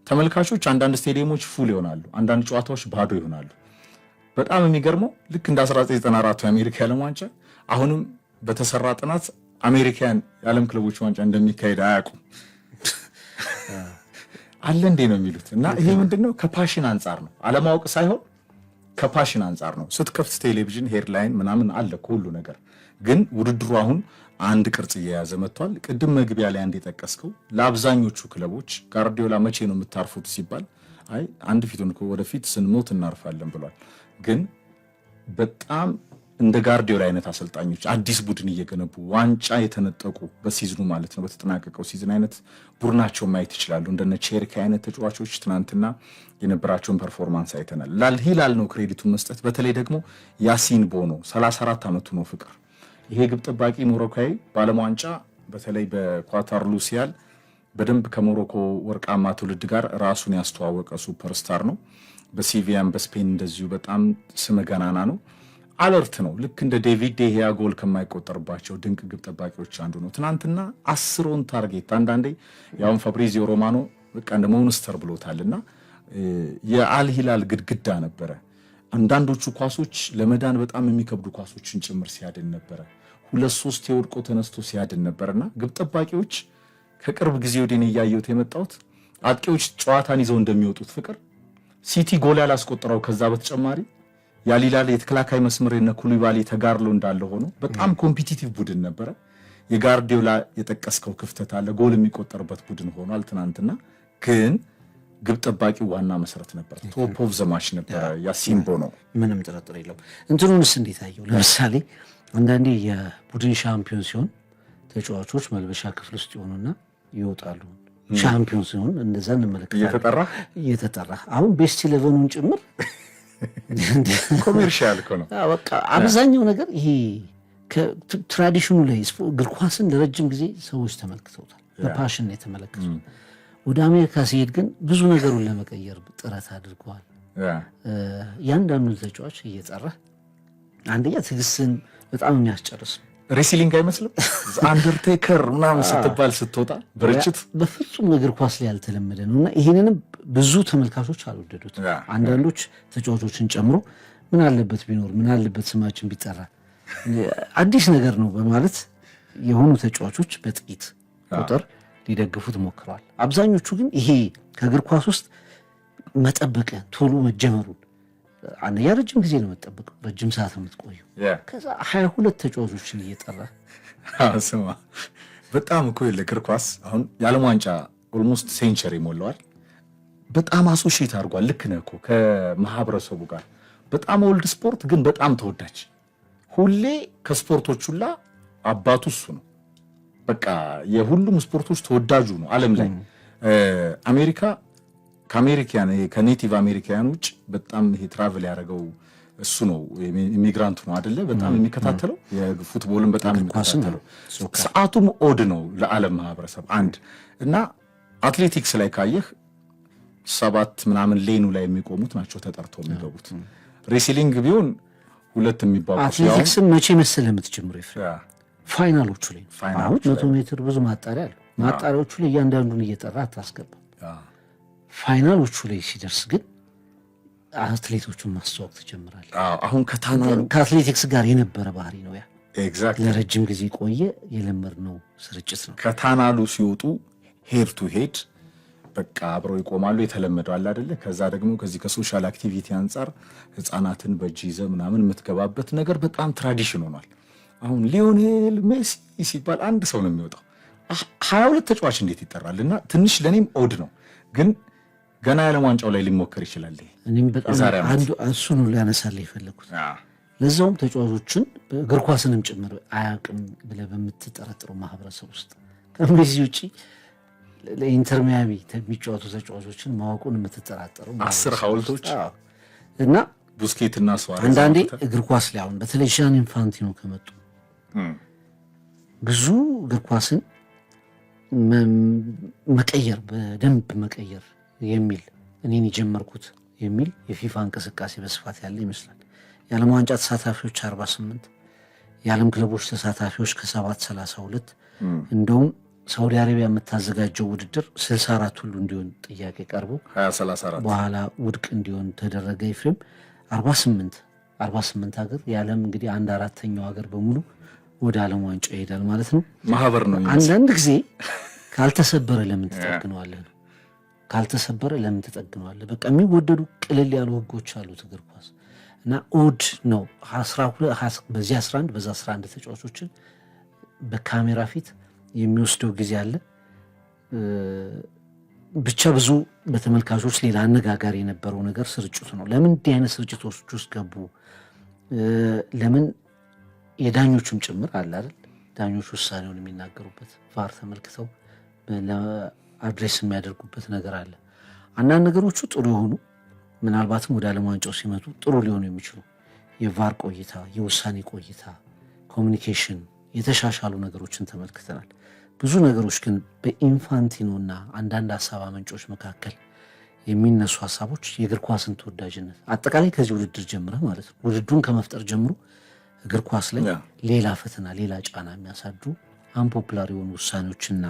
ተመልካቾች አንዳንድ ስቴዲየሞች ፉል ይሆናሉ፣ አንዳንድ ጨዋታዎች ባዶ ይሆናሉ። በጣም የሚገርመው ልክ እንደ 1994 የአሜሪካ የዓለም ዋንጫ አሁንም በተሰራ ጥናት አሜሪካን የዓለም ክለቦች ዋንጫ እንደሚካሄድ አያውቁም። አለ እንዴ ነው የሚሉት። እና ይሄ ምንድነው ከፓሽን አንጻር ነው፣ አለማወቅ ሳይሆን ከፓሽን አንጻር ነው። ስትከፍት ቴሌቪዥን ሄድላይን ምናምን አለ ሁሉ ነገር፣ ግን ውድድሩ አሁን አንድ ቅርጽ እየያዘ መጥቷል። ቅድም መግቢያ ላይ አንድ የጠቀስከው ለአብዛኞቹ ክለቦች ጋርዲዮላ መቼ ነው የምታርፉት ሲባል አይ አንድ ፊቱን ወደፊት ስንሞት እናርፋለን ብሏል። ግን በጣም እንደ ጋርዲዮላ አይነት አሰልጣኞች አዲስ ቡድን እየገነቡ ዋንጫ የተነጠቁ በሲዝኑ ማለት ነው በተጠናቀቀው ሲዝን አይነት ቡድናቸው ማየት ይችላሉ። እንደነ ቼርኪ አይነት ተጫዋቾች ትናንትና የነበራቸውን ፐርፎርማንስ አይተናል። ላልሂላል ነው ክሬዲቱን መስጠት። በተለይ ደግሞ ያሲን ቦኖ 34 ዓመቱ ነው ፍቅር። ይሄ ግብ ጠባቂ ሞሮካዊ በዓለም ዋንጫ በተለይ በኳታር ሉሲያል በደንብ ከሞሮኮ ወርቃማ ትውልድ ጋር ራሱን ያስተዋወቀ ሱፐርስታር ነው። በሲቪያም በስፔን እንደዚሁ በጣም ስመ ገናና ነው። አለርት ነው። ልክ እንደ ዴቪድ ዴሂያ ጎል ከማይቆጠርባቸው ድንቅ ግብ ጠባቂዎች አንዱ ነው። ትናንትና 10 ኦን ታርጌት፣ አንዳንዴ ያውን ፋብሪዚዮ ሮማኖ በቃ እንደ ሞንስተር ብሎታልና የአልሂላል ግድግዳ ነበረ። አንዳንዶቹ ኳሶች ለመዳን በጣም የሚከብዱ ኳሶችን ጭምር ሲያድን ነበረ። 2-3 የወድቆ ተነስቶ ሲያድን ነበርና ግብ ጠባቂዎች ከቅርብ ጊዜ ወዲህ እያየሁት የመጣሁት አጥቂዎች ጨዋታን ይዘው እንደሚወጡት ፍቅር ሲቲ ጎል ያላስቆጠረው ከዛ በተጨማሪ ያሊላል የተከላካይ መስመር የነ ኩሊባሊ ተጋርሎ እንዳለ ሆኖ በጣም ኮምፒቲቲቭ ቡድን ነበረ። የጋርዲዮላ የጠቀስከው ክፍተት አለ፣ ጎል የሚቆጠርበት ቡድን ሆኗል ትናንትና። ግን ግብ ጠባቂው ዋና መሰረት ነበር፣ ቶፕ ኦፍ ዘ ማች ነበረ ያሲን ቦኖ፣ ምንም ጥርጥር የለውም። እንትኑንስ እንዴት አየው? ለምሳሌ አንዳንዴ የቡድን ሻምፒዮን ሲሆን ተጫዋቾች መልበሻ ክፍል ውስጥ ይሆኑና ይወጣሉ። ሻምፒዮን ሲሆን እንደዛ እንመለከታለን እየተጠራ አሁን ቤስት 11ን ጭምር ኮሜርሻል ነው። በቃ አብዛኛው ነገር ይሄ ከትራዲሽኑ ላይ እግር ኳስን ለረጅም ጊዜ ሰዎች ተመልክተውታል፣ በፓሽን የተመለከቱት። ወደ አሜሪካ ሲሄድ ግን ብዙ ነገሩን ለመቀየር ጥረት አድርገዋል። ያንዳንዱ ተጫዋች እየጠራ አንደኛ ትዕግስትን በጣም የሚያስጨርስ ሬስሊንግ አይመስልም? አንደርቴከር ምናምን ስትባል ስትወጣ በርችት በፍጹም እግር ኳስ ላይ ያልተለመደ ነው እና ይህንንም ብዙ ተመልካቾች አልወደዱት። አንዳንዶች ተጫዋቾችን ጨምሮ ምን አለበት ቢኖር ምን አለበት ስማችን ቢጠራ አዲስ ነገር ነው በማለት የሆኑ ተጫዋቾች በጥቂት ቁጥር ሊደግፉት ሞክረዋል። አብዛኞቹ ግን ይሄ ከእግር ኳስ ውስጥ መጠበቅ ቶሎ መጀመሩን አንደኛ ረጅም ጊዜ ነው የምትጠብቀው፣ ረጅም ሰዓት ነው የምትቆየው። ከዛ 22 ተጫዋቾችን እየጠራ ስማ፣ በጣም እኮ እግር ኳስ አሁን የዓለም ዋንጫ ኦልሞስት ሴንቸሪ ሞላዋል። በጣም አሶሺየት አድርጓል። ልክ ነህ እኮ ከማህበረሰቡ ጋር በጣም ኦልድ ስፖርት ግን በጣም ተወዳጅ። ሁሌ ከስፖርቶች ሁላ አባቱ እሱ ነው። በቃ የሁሉም ስፖርቶች ተወዳጁ ነው ዓለም ላይ። አሜሪካ ከአሜሪካን ከኔቲቭ አሜሪካን ውጭ በጣም ይሄ ትራቨል ያደረገው እሱ ነው። ኢሚግራንቱ ነው አይደለ? በጣም የሚከታተለው የፉትቦልን በጣም የሚከታተለው ሰዓቱም ኦድ ነው ለዓለም ማህበረሰብ አንድ እና አትሌቲክስ ላይ ካየህ 7 ምናምን ሌኑ ላይ የሚቆሙት ናቸው ተጠርተው የሚገቡት። ሬስሊንግ ቢሆን 2 የሚባሉ አትሌቲክስን መቼ መሰለህ የምትጀምሩ ፋይናሎቹ ላይ አሁን 100 ሜትር ብዙ ማጣሪያ አለ። ማጣሪያዎቹ ላይ እያንዳንዱን እየጠራ አታስገባም። ፋይናሎቹ ላይ ሲደርስ ግን አትሌቶቹን ማስተዋወቅ ትጀምራለህ። አሁን ከአትሌቲክስ ጋር የነበረ ባህሪ ነው ያ። ኤግዛክትሊ ለረጅም ጊዜ ቆየ የለመድነው ስርጭት ነው። ከታናሉ ሲወጡ ሄድ ቱ ሄድ በቃ አብረው ይቆማሉ። የተለመደው አለ አይደለ? ከዛ ደግሞ ከዚህ ከሶሻል አክቲቪቲ አንጻር ህፃናትን በእጅ ይዘህ ምናምን የምትገባበት ነገር በጣም ትራዲሽን ሆኗል። አሁን ሊዮኔል ሜሲ ሲባል አንድ ሰው ነው የሚወጣው። 22 ተጫዋች እንዴት ይጠራል? እና ትንሽ ለእኔም ኦድ ነው ግን ገና የዓለም ዋንጫው ላይ ሊሞከር ይችላል። እኔም በጣም አንዱ እሱ ነው ሊያነሳልህ የፈለኩት ለዛውም ተጫዋቾችን እግር ኳስንም ጭምር አያውቅም ብለህ በምትጠረጥረው ማህበረሰብ ውስጥ ከሜሲ ውጪ ለኢንተር ሚያሚ የሚጫወቱ ተጫዋቾችን ማወቁን የምትጠራጠረው 10 ሐውልቶች እና ቡስኬትና ሱዋሬዝ አንዳንዴ እግር ኳስ ላይ አሁን በተለይ ዣን ኢንፋንቲኖ ከመጡ ብዙ እግር ኳስን መቀየር በደንብ መቀየር የሚል እኔን የጀመርኩት የሚል የፊፋ እንቅስቃሴ በስፋት ያለ ይመስላል። የዓለም ዋንጫ ተሳታፊዎች 48 የዓለም ክለቦች ተሳታፊዎች ከ732 እንደውም ሳውዲ አረቢያ የምታዘጋጀው ውድድር 64 ሁሉ እንዲሆን ጥያቄ ቀርቦ 2034 በኋላ ውድቅ እንዲሆን ተደረገ። ይፍሬም 48 ሀገር የዓለም እንግዲህ 1/4ኛው ሀገር በሙሉ ወደ ዓለም ዋንጫ ይሄዳል ማለት ነው። ማህበር ነው። አንዳንድ ጊዜ ካልተሰበረ ለምን ትጠግነዋለህ ነው። ካልተሰበረ ለምን ትጠግነዋለህ? በቃ የሚወደዱ ቅልል ያሉ ህጎች አሉት እግር ኳስ እና ኦድ ነው 12 በዚህ 11 በዛ 11 ተጫዋቾችን በካሜራ ፊት የሚወስደው ጊዜ አለ። ብቻ ብዙ በተመልካቾች ሌላ አነጋጋሪ የነበረው ነገር ስርጭቱ ነው። ለምን እንዲህ አይነት ስርጭቶች ውስጥ ገቡ? ለምን የዳኞቹም ጭምር አለ አይደል? ዳኞች ውሳኔውን የሚናገሩበት ቫር ተመልክተው አድሬስ የሚያደርጉበት ነገር አለ። አንዳንድ ነገሮቹ ጥሩ የሆኑ ምናልባትም ወደ ዓለም ዋንጫው ሲመጡ ጥሩ ሊሆኑ የሚችሉ የቫር ቆይታ፣ የውሳኔ ቆይታ፣ ኮሚኒኬሽን የተሻሻሉ ነገሮችን ተመልክተናል። ብዙ ነገሮች ግን በኢንፋንቲኖና አንዳንድ ሀሳብ አመንጮች መካከል የሚነሱ ሀሳቦች የእግር ኳስን ተወዳጅነት አጠቃላይ ከዚህ ውድድር ጀምረ ማለት ነው ውድድሩን ከመፍጠር ጀምሮ እግር ኳስ ላይ ሌላ ፈተና ሌላ ጫና የሚያሳዱ አንፖፕላር የሆኑ ውሳኔዎችና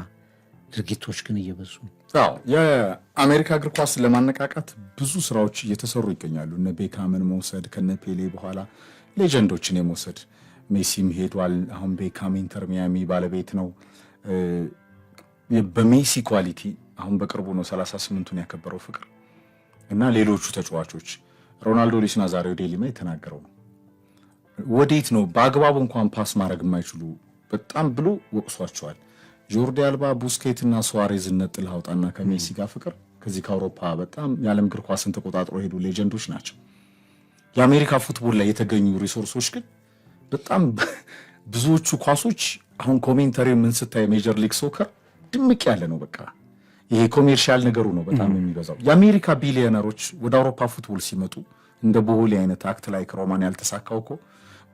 ድርጊቶች ግን እየበዙ ነው። የአሜሪካ እግር ኳስ ለማነቃቃት ብዙ ስራዎች እየተሰሩ ይገኛሉ። እነ ቤካምን መውሰድ ከነ ፔሌ በኋላ ሌጀንዶችን የመውሰድ ሜሲም ሄዷል። አሁን ቤካም ኢንተር ሚያሚ ባለቤት ነው። በሜሲ ኳሊቲ አሁን በቅርቡ ነው 38ቱን ያከበረው ፍቅር እና ሌሎቹ ተጫዋቾች ሮናልዶ ሉዊስ ናዛሪዮ ዴሊማ የተናገረው ነው። ወዴት ነው በአግባቡ እንኳን ፓስ ማድረግ የማይችሉ በጣም ብሎ ወቅሷቸዋል። ጆርዲ አልባ፣ ቡስኬት እና ሱዋሬዝ ነጥል አውጣና ከሜሲ ጋር ፍቅር ከዚህ ከአውሮፓ በጣም የዓለም እግር ኳስን ተቆጣጥሮ ሄዱ ሌጀንዶች ናቸው። የአሜሪካ ፉትቦል ላይ የተገኙ ሪሶርሶች ግን በጣም ብዙዎቹ ኳሶች አሁን ኮሜንተሪ ምን ስታይ ሜጀር ሊግ ሶከር ድምቅ ያለ ነው። በቃ ይሄ ኮሜርሻል ነገሩ ነው በጣም የሚበዛው። የአሜሪካ ቢሊዮነሮች ወደ አውሮፓ ፉትቦል ሲመጡ እንደ ቦሆሊ አይነት አክት ላይ ሮማን ያልተሳካው እኮ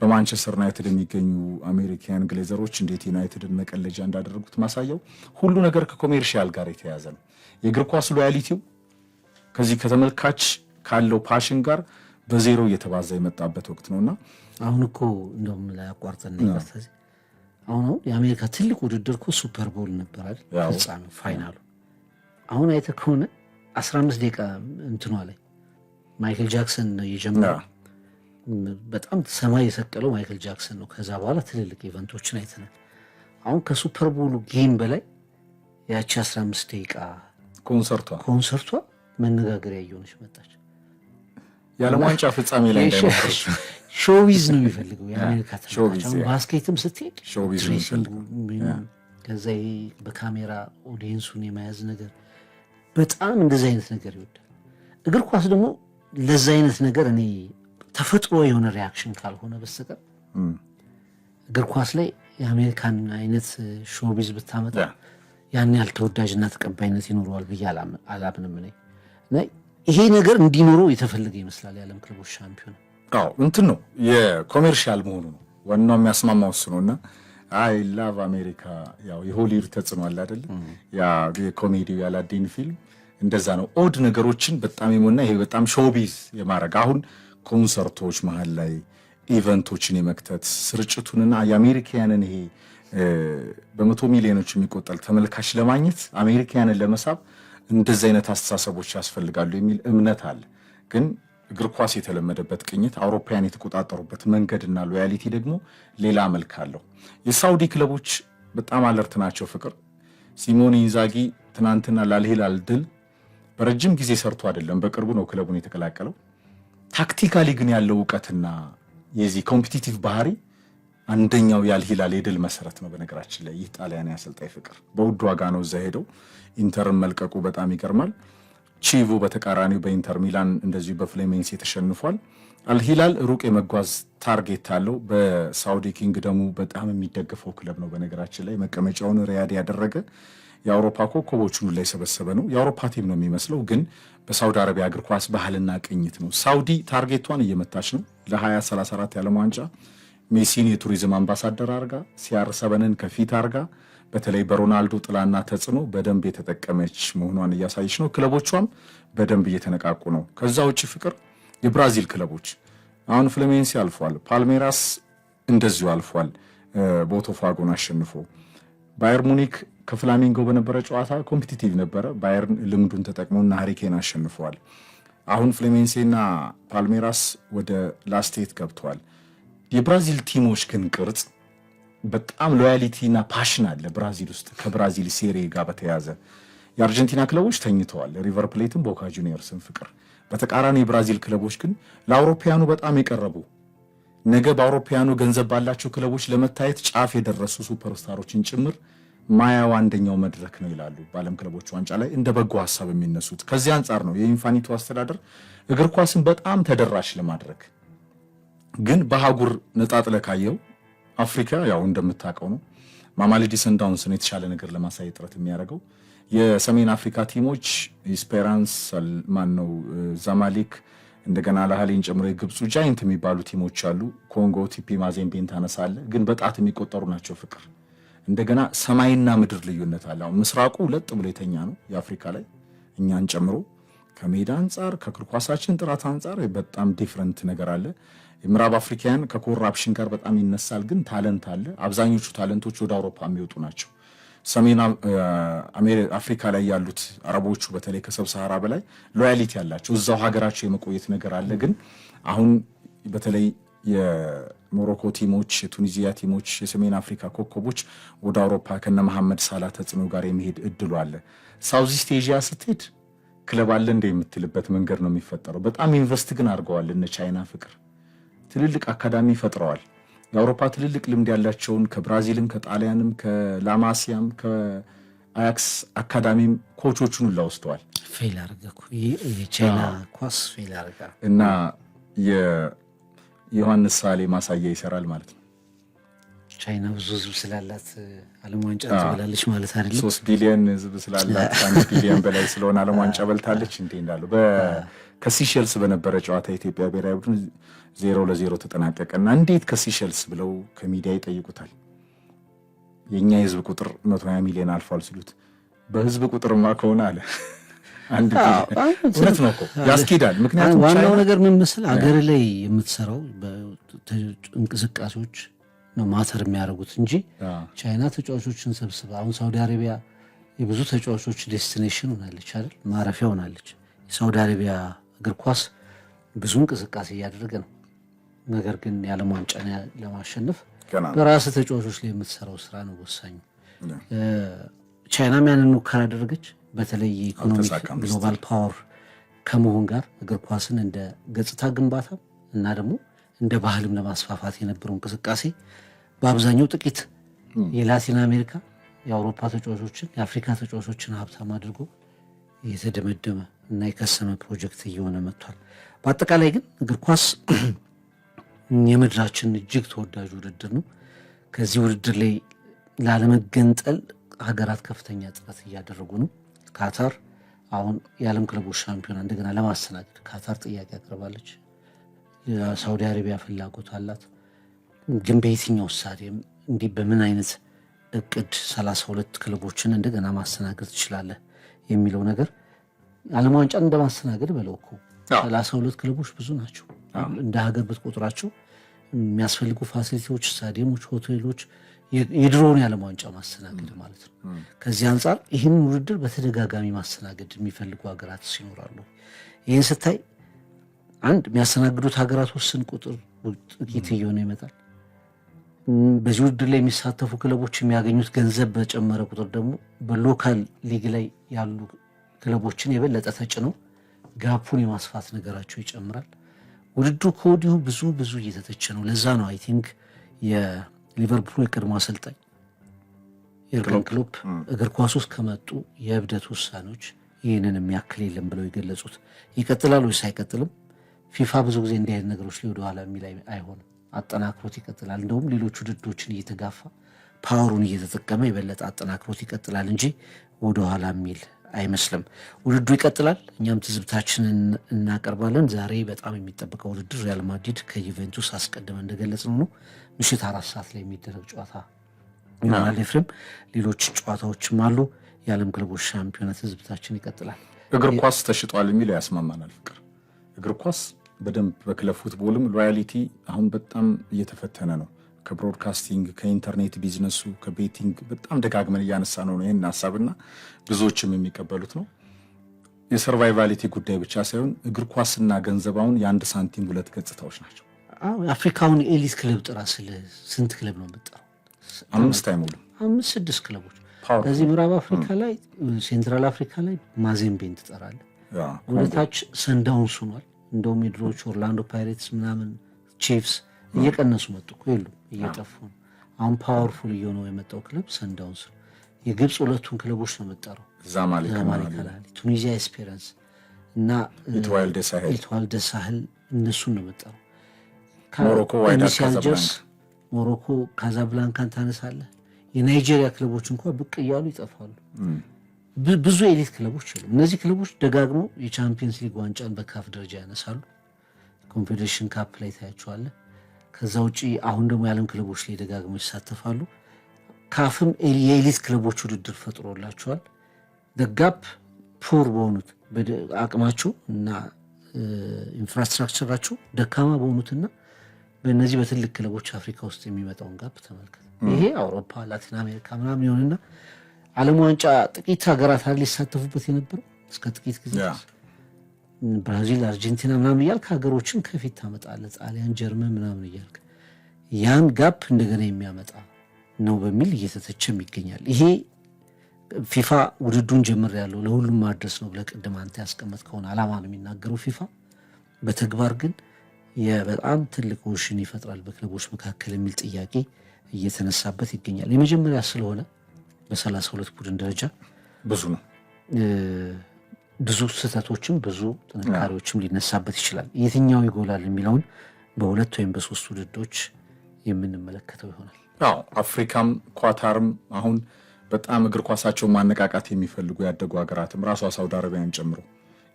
በማንቸስተር ዩናይትድ የሚገኙ አሜሪካን ግሌዘሮች እንዴት ዩናይትድን መቀለጃ እንዳደረጉት ማሳየው ሁሉ ነገር ከኮሜርሻል ጋር የተያዘ ነው። የእግር ኳስ ሎያሊቲው ከዚህ ከተመልካች ካለው ፓሽን ጋር በዜሮ እየተባዛ የመጣበት ወቅት ነውና አሁን እኮ እንደውም ላይ አቋርጠን ነበር። አሁን የአሜሪካ ትልቅ ውድድር እኮ ሱፐር ቦል ነበር አይደል? ፍጻሜው ፋይናሉ አሁን አይተህ ከሆነ 15 ደቂቃ እንትኗ ላይ ማይክል ጃክሰን ነው የጀመረው። በጣም ሰማይ የሰቀለው ማይክል ጃክሰን ነው። ከዛ በኋላ ትልልቅ ኢቨንቶችን አይተናል። አሁን ከሱፐር ቦሉ ጌም በላይ ያቺ 15 ደቂቃ ኮንሰርቷ መነጋገሪያ እየሆነች መጣች። የዓለም ዋንጫ ፍጻሜ ላይ እንዳይሞክሩት ሾዊዝ ነው የሚፈልገው የአሜሪካ ተመልካች። ባስኬትም ስትሄድ ከዛ በካሜራ ኦዲየንሱን የመያዝ ነገር በጣም እንደዚህ አይነት ነገር ይወዳል። እግር ኳስ ደግሞ ለዛ አይነት ነገር እኔ ተፈጥሮ የሆነ ሪያክሽን ካልሆነ በስተቀር እግር ኳስ ላይ የአሜሪካን አይነት ሾዊዝ ብታመጣ ያን ያህል ተወዳጅና ተቀባይነት ይኖረዋል ብዬ አላምንም። እኔ ይሄ ነገር እንዲኖረው የተፈለገ ይመስላል። የዓለም ክለቦች ሻምፒዮን እንትን ነው የኮሜርሻል መሆኑ ነው ዋናው የሚያስማማው እሱ ነውና አይ ላቭ አሜሪካ ያው የሆሊውድ ተጽዕኖ አለ አይደል? ያ የኮሜዲው ያላዲን ፊልም እንደዛ ነው። ኦድ ነገሮችን በጣም የሞና ይሄ በጣም ሾውቢዝ የማድረግ አሁን ኮንሰርቶች መሀል ላይ ኢቨንቶችን የመክተት ስርጭቱንና የአሜሪካንን ይሄ በመቶ ሚሊዮኖች የሚቆጠር ተመልካች ለማግኘት አሜሪካንን ለመሳብ እንደዚህ አይነት አስተሳሰቦች ያስፈልጋሉ የሚል እምነት አለ። ግን እግር ኳስ የተለመደበት ቅኝት አውሮፓውያን የተቆጣጠሩበት መንገድና ሎያሊቲ ደግሞ ሌላ መልክ አለው። የሳውዲ ክለቦች በጣም አለርት ናቸው። ፍቅር ሲሞኔ ኢንዛጊ ትናንትና ላልሂላል ድል በረጅም ጊዜ ሰርቶ አይደለም፣ በቅርቡ ነው ክለቡን የተቀላቀለው። ታክቲካሊ ግን ያለው እውቀትና የዚህ ኮምፒቲቲቭ ባህሪ አንደኛው ያልሂላል የድል መሰረት ነው። በነገራችን ላይ ይህ ጣሊያን ያሰልጣኝ ፍቅር በውድ ዋጋ ነው እዛ ሄደው ኢንተርን መልቀቁ በጣም ይገርማል። ቺቮ በተቃራኒው በኢንተር ሚላን እንደዚሁ በፍሌሜንሴ ተሸንፏል። አልሂላል ሩቅ የመጓዝ ታርጌት አለው። በሳውዲ ኪንግደሙ በጣም የሚደገፈው ክለብ ነው። በነገራችን ላይ መቀመጫውን ሪያድ ያደረገ የአውሮፓ ኮከቦቹን ላይ የሰበሰበ ነው። የአውሮፓ ቲም ነው የሚመስለው፣ ግን በሳውዲ አረቢያ እግር ኳስ ባህልና ቅኝት ነው። ሳውዲ ታርጌቷን እየመታች ነው። ለ2034 የዓለም ዋንጫ ሜሲን የቱሪዝም አምባሳደር አርጋ CR7ን ከፊት አርጋ በተለይ በሮናልዶ ጥላና ተጽዕኖ በደንብ የተጠቀመች መሆኗን እያሳየች ነው። ክለቦቿም በደንብ እየተነቃቁ ነው። ከዛ ውጭ ፍቅር የብራዚል ክለቦች አሁን ፍሉሚኔንሴ አልፏል፣ ፓልሜራስ እንደዚሁ አልፏል ቦታፎጎን አሸንፎ። ባየር ሙኒክ ከፍላሚንጎ በነበረ ጨዋታ ኮምፒቲቲቭ ነበረ። ባየርን ልምዱን ተጠቅሞና ሃሪኬን አሸንፈዋል። አሁን ፍሉሚኔንሴና ፓልሜራስ ወደ ላስቴት ገብተዋል። የብራዚል ቲሞች ግን ቅርጽ በጣም ሎያሊቲና ፓሽን አለ ብራዚል ውስጥ ከብራዚል ሴሪ ጋር በተያዘ የአርጀንቲና ክለቦች ተኝተዋል። ሪቨር ፕሌትም ቦካ ጁኒየርስን ፍቅር በተቃራኒ የብራዚል ክለቦች ግን ለአውሮፓያኑ በጣም የቀረቡ ነገ በአውሮፓያኑ ገንዘብ ባላቸው ክለቦች ለመታየት ጫፍ የደረሱ ሱፐርስታሮችን ጭምር ማያው አንደኛው መድረክ ነው ይላሉ በዓለም ክለቦች ዋንጫ ላይ እንደ በጎ ሐሳብ የሚነሱት። ከዚህ አንጻር ነው የኢንፋኒቶ አስተዳደር እግር ኳስን በጣም ተደራሽ ለማድረግ ግን በአህጉር ነጣጥለ ካየው አፍሪካ ያው እንደምታውቀው ነው ማማሊዲ ሰንዳውንስን የተሻለ ነገር ለማሳየት ጥረት የሚያደርገው። የሰሜን አፍሪካ ቲሞች ኢስፔራንስ ማነው ዛማሊክ እንደገና አልአህሊን ጨምሮ የግብፁ ጃይንት የሚባሉ ቲሞች አሉ። ኮንጎ ቲፒ ማዜምቤን ታነሳለ፣ ግን በጣት የሚቆጠሩ ናቸው ፍቅር። እንደገና ሰማይና ምድር ልዩነት አለ። አሁን ምስራቁ ለጥ ብሎ የተኛ ነው የአፍሪካ ላይ እኛን ጨምሮ ከሜዳ አንጻር ከእግር ኳሳችን ጥራት አንጻር በጣም ዲፍረንት ነገር አለ። የምዕራብ አፍሪካውያን ከኮራፕሽን ጋር በጣም ይነሳል፣ ግን ታለንት አለ። አብዛኞቹ ታለንቶች ወደ አውሮፓ የሚወጡ ናቸው። ሰሜን አፍሪካ ላይ ያሉት አረቦቹ በተለይ ከሰብ ሰሃራ በላይ ሎያሊቲ ያላቸው እዛው ሀገራቸው የመቆየት ነገር አለ። ግን አሁን በተለይ የሞሮኮ ቲሞች፣ የቱኒዚያ ቲሞች፣ የሰሜን አፍሪካ ኮከቦች ወደ አውሮፓ ከነ መሐመድ ሳላ ተጽዕኖ ጋር የሚሄድ እድሉ አለ። ሳውዝ ኢስት ኤዥያ ስትሄድ ክለብ አለ እንደ የምትልበት መንገድ ነው የሚፈጠረው። በጣም ኢንቨስት ግን አድርገዋል እነ ቻይና ፍቅር ትልልቅ አካዳሚ ፈጥረዋል። የአውሮፓ ትልልቅ ልምድ ያላቸውን ከብራዚልም ከጣሊያንም ከላማሲያም ከአያክስ አካዳሚም ኮቾቹን ሁላ ወስደዋል። ፌል አርገኩ የቻይና ኳስ ፌል አርጋ እና የዮሐንስ ሳሌ ማሳያ ይሰራል ማለት ነው። ቻይና ብዙ ህዝብ ስላላት ዓለም ዋንጫ ትበላለች ማለት አይደለም። 3 ቢሊዮን ህዝብ ስላላት 1 ቢሊዮን በላይ ስለሆነ ዓለም ዋንጫ በልታለች እንዴ እንዳለው ከሲሸልስ በነበረ ጨዋታ የኢትዮጵያ ብሔራዊ ቡድን 0-0 ተጠናቀቀና እንዴት ከሲሸልስ ብለው ከሚዲያ ይጠይቁታል። የኛ የህዝብ ቁጥር 120 ሚሊዮን አልፏል ሲሉት በህዝብ ቁጥርማ ከሆነ አለ አንድ እውነት ነው እኮ ያስኬዳል። ምክንያቱም ዋናው ነገር ምን መሰለህ አገር ላይ የምትሰራው እንቅስቃሴዎች ነው ማተር የሚያደርጉት እንጂ ቻይና ተጫዋቾችን ሰብስባ አሁን ሳውዲ አረቢያ የብዙ ተጫዋቾች ዴስቲኔሽን ሆናለች አይደል፣ ማረፊያ ሆናለች። የሳውዲ አረቢያ እግር ኳስ ብዙ እንቅስቃሴ እያደረገ ነው። ነገር ግን የዓለም ዋንጫ ለማሸነፍ በራስ ተጫዋቾች ላይ የምትሰራው ስራ ነው ወሳኙ። ቻይናም ያንን ሙከራ አደረገች። በተለይ የኢኮኖሚክ ግሎባል ፓወር ከመሆን ጋር እግር ኳስን እንደ ገጽታ ግንባታ እና ደግሞ እንደ ባህልም ለማስፋፋት የነበረው እንቅስቃሴ በአብዛኛው ጥቂት የላቲን አሜሪካ የአውሮፓ ተጫዋቾችን የአፍሪካ ተጫዋቾችን ሀብታም አድርጎ የተደመደመ እና የከሰመ ፕሮጀክት እየሆነ መጥቷል። በአጠቃላይ ግን እግር ኳስ የምድራችን እጅግ ተወዳጅ ውድድር ነው። ከዚህ ውድድር ላይ ላለመገንጠል ሀገራት ከፍተኛ ጥረት እያደረጉ ነው። ካታር አሁን የዓለም ክለቦች ሻምፒዮና እንደገና ለማስተናገድ ካታር ጥያቄ አቅርባለች። የሳውዲ አረቢያ ፍላጎት አላት። ግን በየትኛው ስታዲየም እንዲህ በምን አይነት እቅድ 32 ክለቦችን እንደገና ማስተናገድ ትችላለህ የሚለው ነገር ዓለም ዋንጫን እንደማስተናገድ በለው እኮ 32 ክለቦች ብዙ ናቸው። እንደ ሀገር ብትቆጥራቸው የሚያስፈልጉ ፋሲሊቲዎች፣ ስታዲየሞች፣ ሆቴሎች የድሮውን የዓለም ዋንጫ ማስተናገድ ማለት ነው። ከዚህ አንጻር ይህን ውድድር በተደጋጋሚ ማስተናገድ የሚፈልጉ ሀገራት ይኖራሉ። ይህን ስታይ አንድ የሚያስተናግዱት ሀገራት ውስን ቁጥር ጥቂት እየሆነ ይመጣል። በዚህ ውድድር ላይ የሚሳተፉ ክለቦች የሚያገኙት ገንዘብ በጨመረ ቁጥር ደግሞ በሎካል ሊግ ላይ ያሉ ክለቦችን የበለጠ ተጭነው ጋፑን የማስፋት ነገራቸው ይጨምራል። ውድድሩ ከወዲሁ ብዙ እየተተቸ ነው። ለዛ ነው አይ ቲንክ የሊቨርፑል የቀድሞ አሰልጣኝ የርገን ክሎፕ እግር ኳስ ውስጥ ከመጡ የእብደት ውሳኔዎች ይህንን የሚያክል የለም ብለው የገለጹት። ይቀጥላል ወይስ አይቀጥልም? ፊፋ ብዙ ጊዜ እንዲህ አይነት ነገሮች ላይ ወደኋላ የሚል አይሆንም፣ አጠናክሮት ይቀጥላል። እንደውም ሌሎች ውድድሮችን እየተጋፋ ፓወሩን እየተጠቀመ የበለጠ አጠናክሮት ይቀጥላል እንጂ ወደኋላ የሚል አይመስልም። ውድድሩ ይቀጥላል። እኛም ትዝብታችንን እናቀርባለን። ዛሬ በጣም የሚጠበቀው ውድድር ሪያል ማድሪድ ከዩቬንቱስ አስቀድመን እንደገለጽነው ነው። ምሽት 4 ሰዓት ላይ የሚደረግ ጨዋታ ይሆናል። ኤፍሬም፣ ሌሎች ጨዋታዎችም አሉ። የዓለም ክለቦች ሻምፒዮና ትዝብታችን ይቀጥላል። እግር ኳስ ተሽጧል የሚለው ያስማማናል። ፍቅር እግር ኳስ በደንብ በክለብ ፉትቦልም ሎያሊቲ አሁን በጣም እየተፈተነ ነው። ከብሮድካስቲንግ ከኢንተርኔት ቢዝነሱ ከቤቲንግ በጣም ደጋግመን እያነሳ ነው ይህን ሀሳብና ብዙዎችም የሚቀበሉት ነው። የሰርቫይቫሊቲ ጉዳይ ብቻ ሳይሆን እግር ኳስና ገንዘብ አሁን የአንድ ሳንቲም 2 ገጽታዎች ናቸው። አፍሪካውን ኤሊት ክለብ ጥራ ስለ ስንት ክለብ ነው የምጠራው? 5 አይሞሉም፣ 5-6 ክለቦች። ከዚህ ምዕራብ አፍሪካ ላይ ሴንትራል አፍሪካ ላይ ማዜምቤን ትጠራለህ። ወደታች ሰንዳውንስ ሆኗል። እንደውም የድሮዎች ኦርላንዶ ፓይሬትስ ምናምን ቺፍስ እየቀነሱ መጡ እኮ የሉም፣ እየጠፉ ነው። አሁን ፓወርፉል እየሆነው የመጣው ክለብ ሰንዳውንስ ነው። የግብፅ 2ቱን ክለቦች ነው የምጠራው፣ ዛማሊክ፣ ቱኒዚያ ኤስፔራንስ እና ኢትዋል ደ ሳህል እነሱን ነው የምጠራው። ሞሮኮ ካዛብላንካን ታነሳለህ። የናይጄሪያ ክለቦች እንኳ ብቅ እያሉ ይጠፋሉ። ብዙ ኤሊት ክለቦች የሉም። እነዚህ ክለቦች ደጋግመው የቻምፒየንስ ሊግ ዋንጫን በካፍ ደረጃ ያነሳሉ። ኮንፌዴሬሽን ካፕ ላይ ታያቸዋለህ። ከዛ ውጭ አሁን ደግሞ የዓለም ክለቦች ላይ ደጋግመው ይሳተፋሉ። ካፍም የኤሊት ክለቦች ውድድር ፈጥሮላቸዋል። ደጋፕ ፑር በሆኑት አቅማቸው እና ኢንፍራስትራክቸራቸው ደካማ በሆኑትና በእነዚህ በትልቅ ክለቦች አፍሪካ ውስጥ የሚመጣውን ጋፕ ተመልከት። ይሄ አውሮፓ፣ ላቲን አሜሪካ ምናምን ይሆንና ዓለም ዋንጫ ጥቂት ሀገራት አለ ሊሳተፉበት የነበረው እስከ ጥቂት ጊዜ ብራዚል፣ አርጀንቲና ምናምን እያልክ ሀገሮችን ከፊት ታመጣለህ። ጣሊያን፣ ጀርመን ምናምን እያልክ ያን ጋፕ እንደገና የሚያመጣ ነው በሚል እየተተቸም ይገኛል። ይሄ ፊፋ ውድድሩን ጀምር ያለው ለሁሉም ማድረስ ነው ብለህ ቅድም አንተ ያስቀመጥከውን ዓላማ ነው የሚናገረው ፊፋ። በተግባር ግን በጣም ትልቅ ውሽን ይፈጥራል በክለቦች መካከል የሚል ጥያቄ እየተነሳበት ይገኛል። የመጀመሪያ ስለሆነ በ32 ቡድን ደረጃ ብዙ ነው። ብዙ ስህተቶችም ብዙ ጥንካሬዎችም ሊነሳበት ይችላል። የትኛው ይጎላል የሚለውን በ2 ወይም በ3 ውድድሮች የምንመለከተው ይሆናል። አፍሪካም ኳታርም አሁን በጣም እግር ኳሳቸው ማነቃቃት የሚፈልጉ ያደጉ ሀገራትም ራሷ ሳውዲ አረቢያን ጨምሮ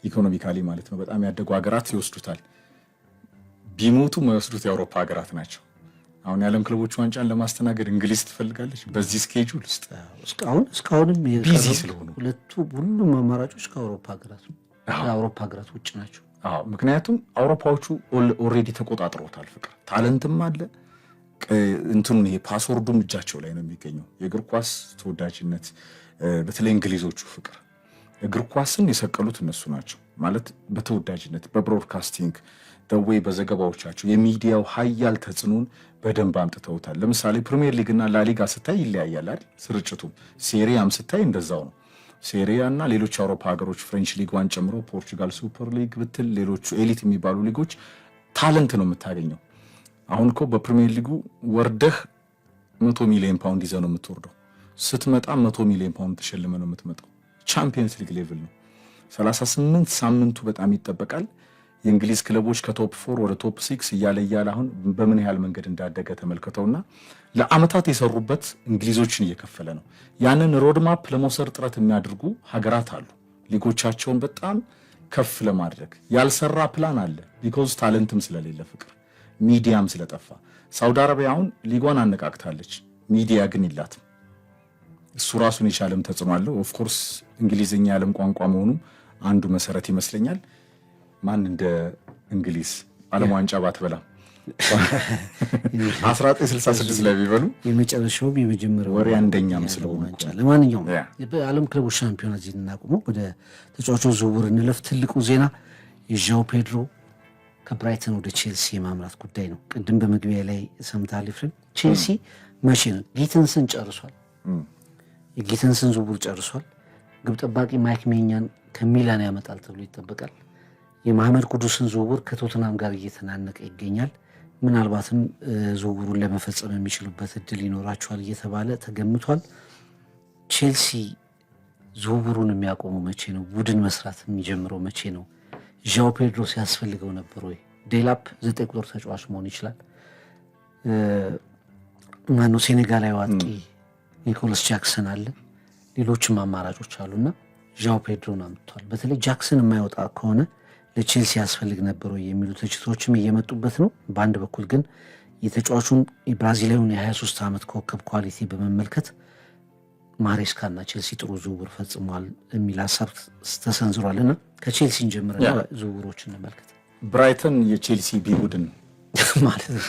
ኢኮኖሚካሊ ማለት ነው በጣም ያደጉ ሀገራት ይወስዱታል። ቢሞቱ የማይወስዱት የአውሮፓ ሀገራት ናቸው። አሁን የዓለም ክለቦች ዋንጫን ለማስተናገድ እንግሊዝ ትፈልጋለች በዚህ ስኬጁል ውስጥ እስካሁንም ቢዚ ስለሆኑ ሁሉም አማራጮች ከአውሮፓ ሀገራት ውጭ ናቸው። ምክንያቱም አውሮፓዎቹ ኦልሬዲ ተቆጣጥሮታል። ፍቅር ታለንትም አለ። እንትኑን ይሄ ፓስወርዱም እጃቸው ላይ ነው የሚገኘው። የእግር ኳስ ተወዳጅነት በተለይ እንግሊዞቹ ፍቅር እግር ኳስን የሰቀሉት እነሱ ናቸው ማለት በተወዳጅነት በብሮድካስቲንግ ደዌይ በዘገባዎቻቸው የሚዲያው ሀያል ተጽዕኖን በደንብ አምጥተውታል። ለምሳሌ ፕሪሚየር ሊግና ላሊጋ ስታይ ይለያያል አይደል? ስርጭቱም ሴሪያም ስታይ እንደዛው ነው። ሴሪያ እና ሌሎች የአውሮፓ ሀገሮች ፍሬንች ሊግ ዋን ጨምሮ ፖርቹጋል ሱፐር ሊግ ብትል ሌሎቹ ኤሊት የሚባሉ ሊጎች ታለንት ነው የምታገኘው። አሁን እኮ በፕሪሚየር ሊጉ ወርደህ 100 ሚሊዮን ፓውንድ ይዘህ ነው የምትወርደው። ስትመጣ 100 ሚሊዮን ፓውንድ ተሸልመ ነው የምትመጣው። ቻምፒየንስ ሊግ ሌቭል ነው። 38 ሳምንቱ በጣም ይጠበቃል። የእንግሊዝ ክለቦች ከቶፕ 4 ወደ ቶፕ 6 እያለ አሁን በምን ያህል መንገድ እንዳደገ ተመልክተውና ለአመታት የሰሩበት እንግሊዞችን እየከፈለ ነው። ያንን ሮድማፕ ለመውሰድ ጥረት የሚያደርጉ ሀገራት አሉ። ሊጎቻቸውን በጣም ከፍ ለማድረግ ያልሰራ ፕላን አለ። ቢኮዝ ታለንትም ስለሌለ ፍቅር ሚዲያም ስለጠፋ። ሳውዲ አረቢያ አሁን ሊጓን አነቃቅታለች፣ ሚዲያ ግን የላትም። እሱ ራሱን የቻለም ተጽዕኖ አለው። ኦፍኮርስ እንግሊዝኛ የዓለም ቋንቋ መሆኑ አንዱ መሰረት ይመስለኛል። ማን እንደ እንግሊዝ ዓለም ዋንጫ ባትበላም 1966 ላይ ቢበሉ የመጨረሻውም የመጀመሪያው ወሬ አንደኛም ስለሆነ ዋንጫ። ለማንኛውም በዓለም ክለቦች ሻምፒዮና እዚህ እናቁመው፣ ወደ ተጫዋቾች ዝውውር እንለፍ። ትልቁ ዜና የዣው ፔድሮ ከብራይተን ወደ ቼልሲ የማምራት ጉዳይ ነው። ቅድም በመግቢያ ላይ ሰምተሃል ኤፍሬም። ቼልሲ መቼ ነው ጊተንስን ጨርሷል። የጊተንስን ዝውውር ጨርሷል። ግብ ጠባቂ ማይክ ሜኛን ከሚላን ያመጣል ተብሎ ይጠበቃል። የመሐመድ ቅዱስን ዝውውር ከቶትናም ጋር እየተናነቀ ይገኛል። ምናልባትም ዝውውሩን ለመፈጸም የሚችሉበት እድል ይኖራቸዋል እየተባለ ተገምቷል። ቼልሲ ዝውውሩን የሚያቆሙ መቼ ነው? ቡድን መስራት የሚጀምረው መቼ ነው? ዣኦ ፔድሮ ሲያስፈልገው ነበር ወይ? ዴላፕ 9 ቁጥር ተጫዋች መሆን ይችላል። ማነው ሴኔጋላዊ አጥቂ ኒኮላስ ጃክሰን አለ፣ ሌሎችም አማራጮች አሉና ዣኦ ፔድሮን አምጥቷል። በተለይ ጃክሰን የማይወጣ ከሆነ ለቼልሲ ያስፈልግ ነበር ወይ የሚሉ ትችቶችም እየመጡበት ነው። በአንድ በኩል ግን የተጫዋቹን የብራዚላዊውን የ23 ዓመት ኮከብ ኳሊቲ በመመልከት ማሬስካና ቼልሲ ጥሩ ዝውውር ፈጽሟል የሚል ሀሳብ ተሰንዝሯል። እና ከቼልሲ እንጀምርና ዝውውሮች እንመልከት። ብራይተን የቼልሲ ቢ ቡድን ማለት ነው።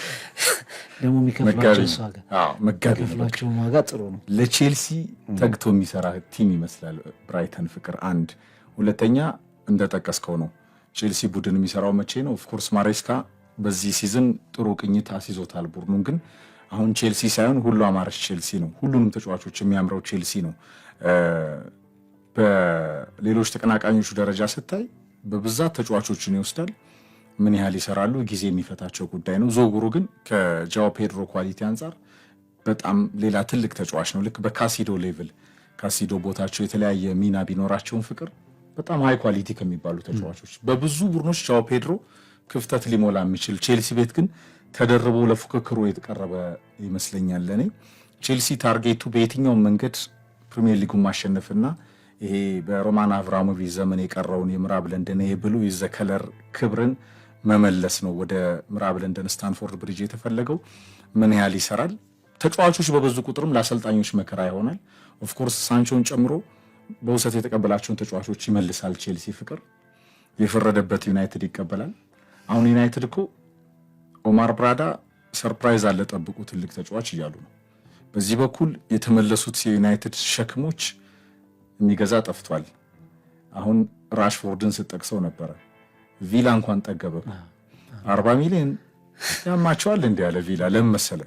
ደግሞ የሚከፍላቸው ዋጋ ጥሩ ነው። ለቼልሲ ተግቶ የሚሰራ ቲም ይመስላል ብራይተን። ፍቅር አንድ ሁለተኛ እንደጠቀስከው ነው። ቼልሲ ቡድን የሚሰራው መቼ ነው? ኦፍኮርስ ማሬስካ በዚህ ሲዝን ጥሩ ቅኝት አስይዞታል ቡድኑን። ግን አሁን ቼልሲ ሳይሆን ሁሉ አማራጭ ቼልሲ ነው። ሁሉንም ተጫዋቾች የሚያምረው ቼልሲ ነው። በሌሎች ተቀናቃኞቹ ደረጃ ስታይ በብዛት ተጫዋቾችን ይወስዳል። ምን ያህል ይሰራሉ ጊዜ የሚፈታቸው ጉዳይ ነው። ዝውውሩ ግን ከጃኦ ፔድሮ ኳሊቲ አንጻር በጣም ሌላ ትልቅ ተጫዋች ነው። ልክ በካሲዶ ሌቭል ካሲዶ ቦታቸው የተለያየ ሚና ቢኖራቸውን ፍቅር በጣም ሃይ ኳሊቲ ከሚባሉ ተጫዋቾች በብዙ ቡድኖች ጃኦ ፔድሮ ክፍተት ሊሞላ የሚችል ቼልሲ ቤት ግን ተደርቦ ለፉክክሩ የተቀረበ ይመስለኛል። ለኔ ቼልሲ ታርጌቱ በየትኛውም መንገድ ፕሪሚየር ሊጉን ማሸነፍና ይሄ በሮማን አብራሞቪች ዘመን የቀረውን የምዕራብ ለንደን የብሉ ኢዝ ዘ ከለር ክብርን መመለስ ነው። ወደ ምዕራብ ለንደን ስታንፎርድ ብሪጅ የተፈለገው ምን ያህል ይሰራል? ተጫዋቾች በበዙ ቁጥርም ለአሰልጣኞች መከራ ይሆናል። ኦፍኮርስ ሳንቾን ጨምሮ በውሰት የተቀበላቸውን ተጫዋቾች ይመልሳል። ቼልሲ ፍቅር የፈረደበት ዩናይትድ ይቀበላል። አሁን ዩናይትድ እኮ ኦማር ብራዳ ሰርፕራይዝ አለ ጠብቁ ትልቅ ተጫዋች እያሉ ነው። በዚህ በኩል የተመለሱት የዩናይትድ ሸክሞች የሚገዛ ጠፍቷል። አሁን ራሽፎርድን ስጠቅሰው ነበረ። ቪላ እንኳን ጠገበ። 40 ሚሊዮን ያማቸዋል እንዲህ ያለ ቪላ ለምን መሰለ?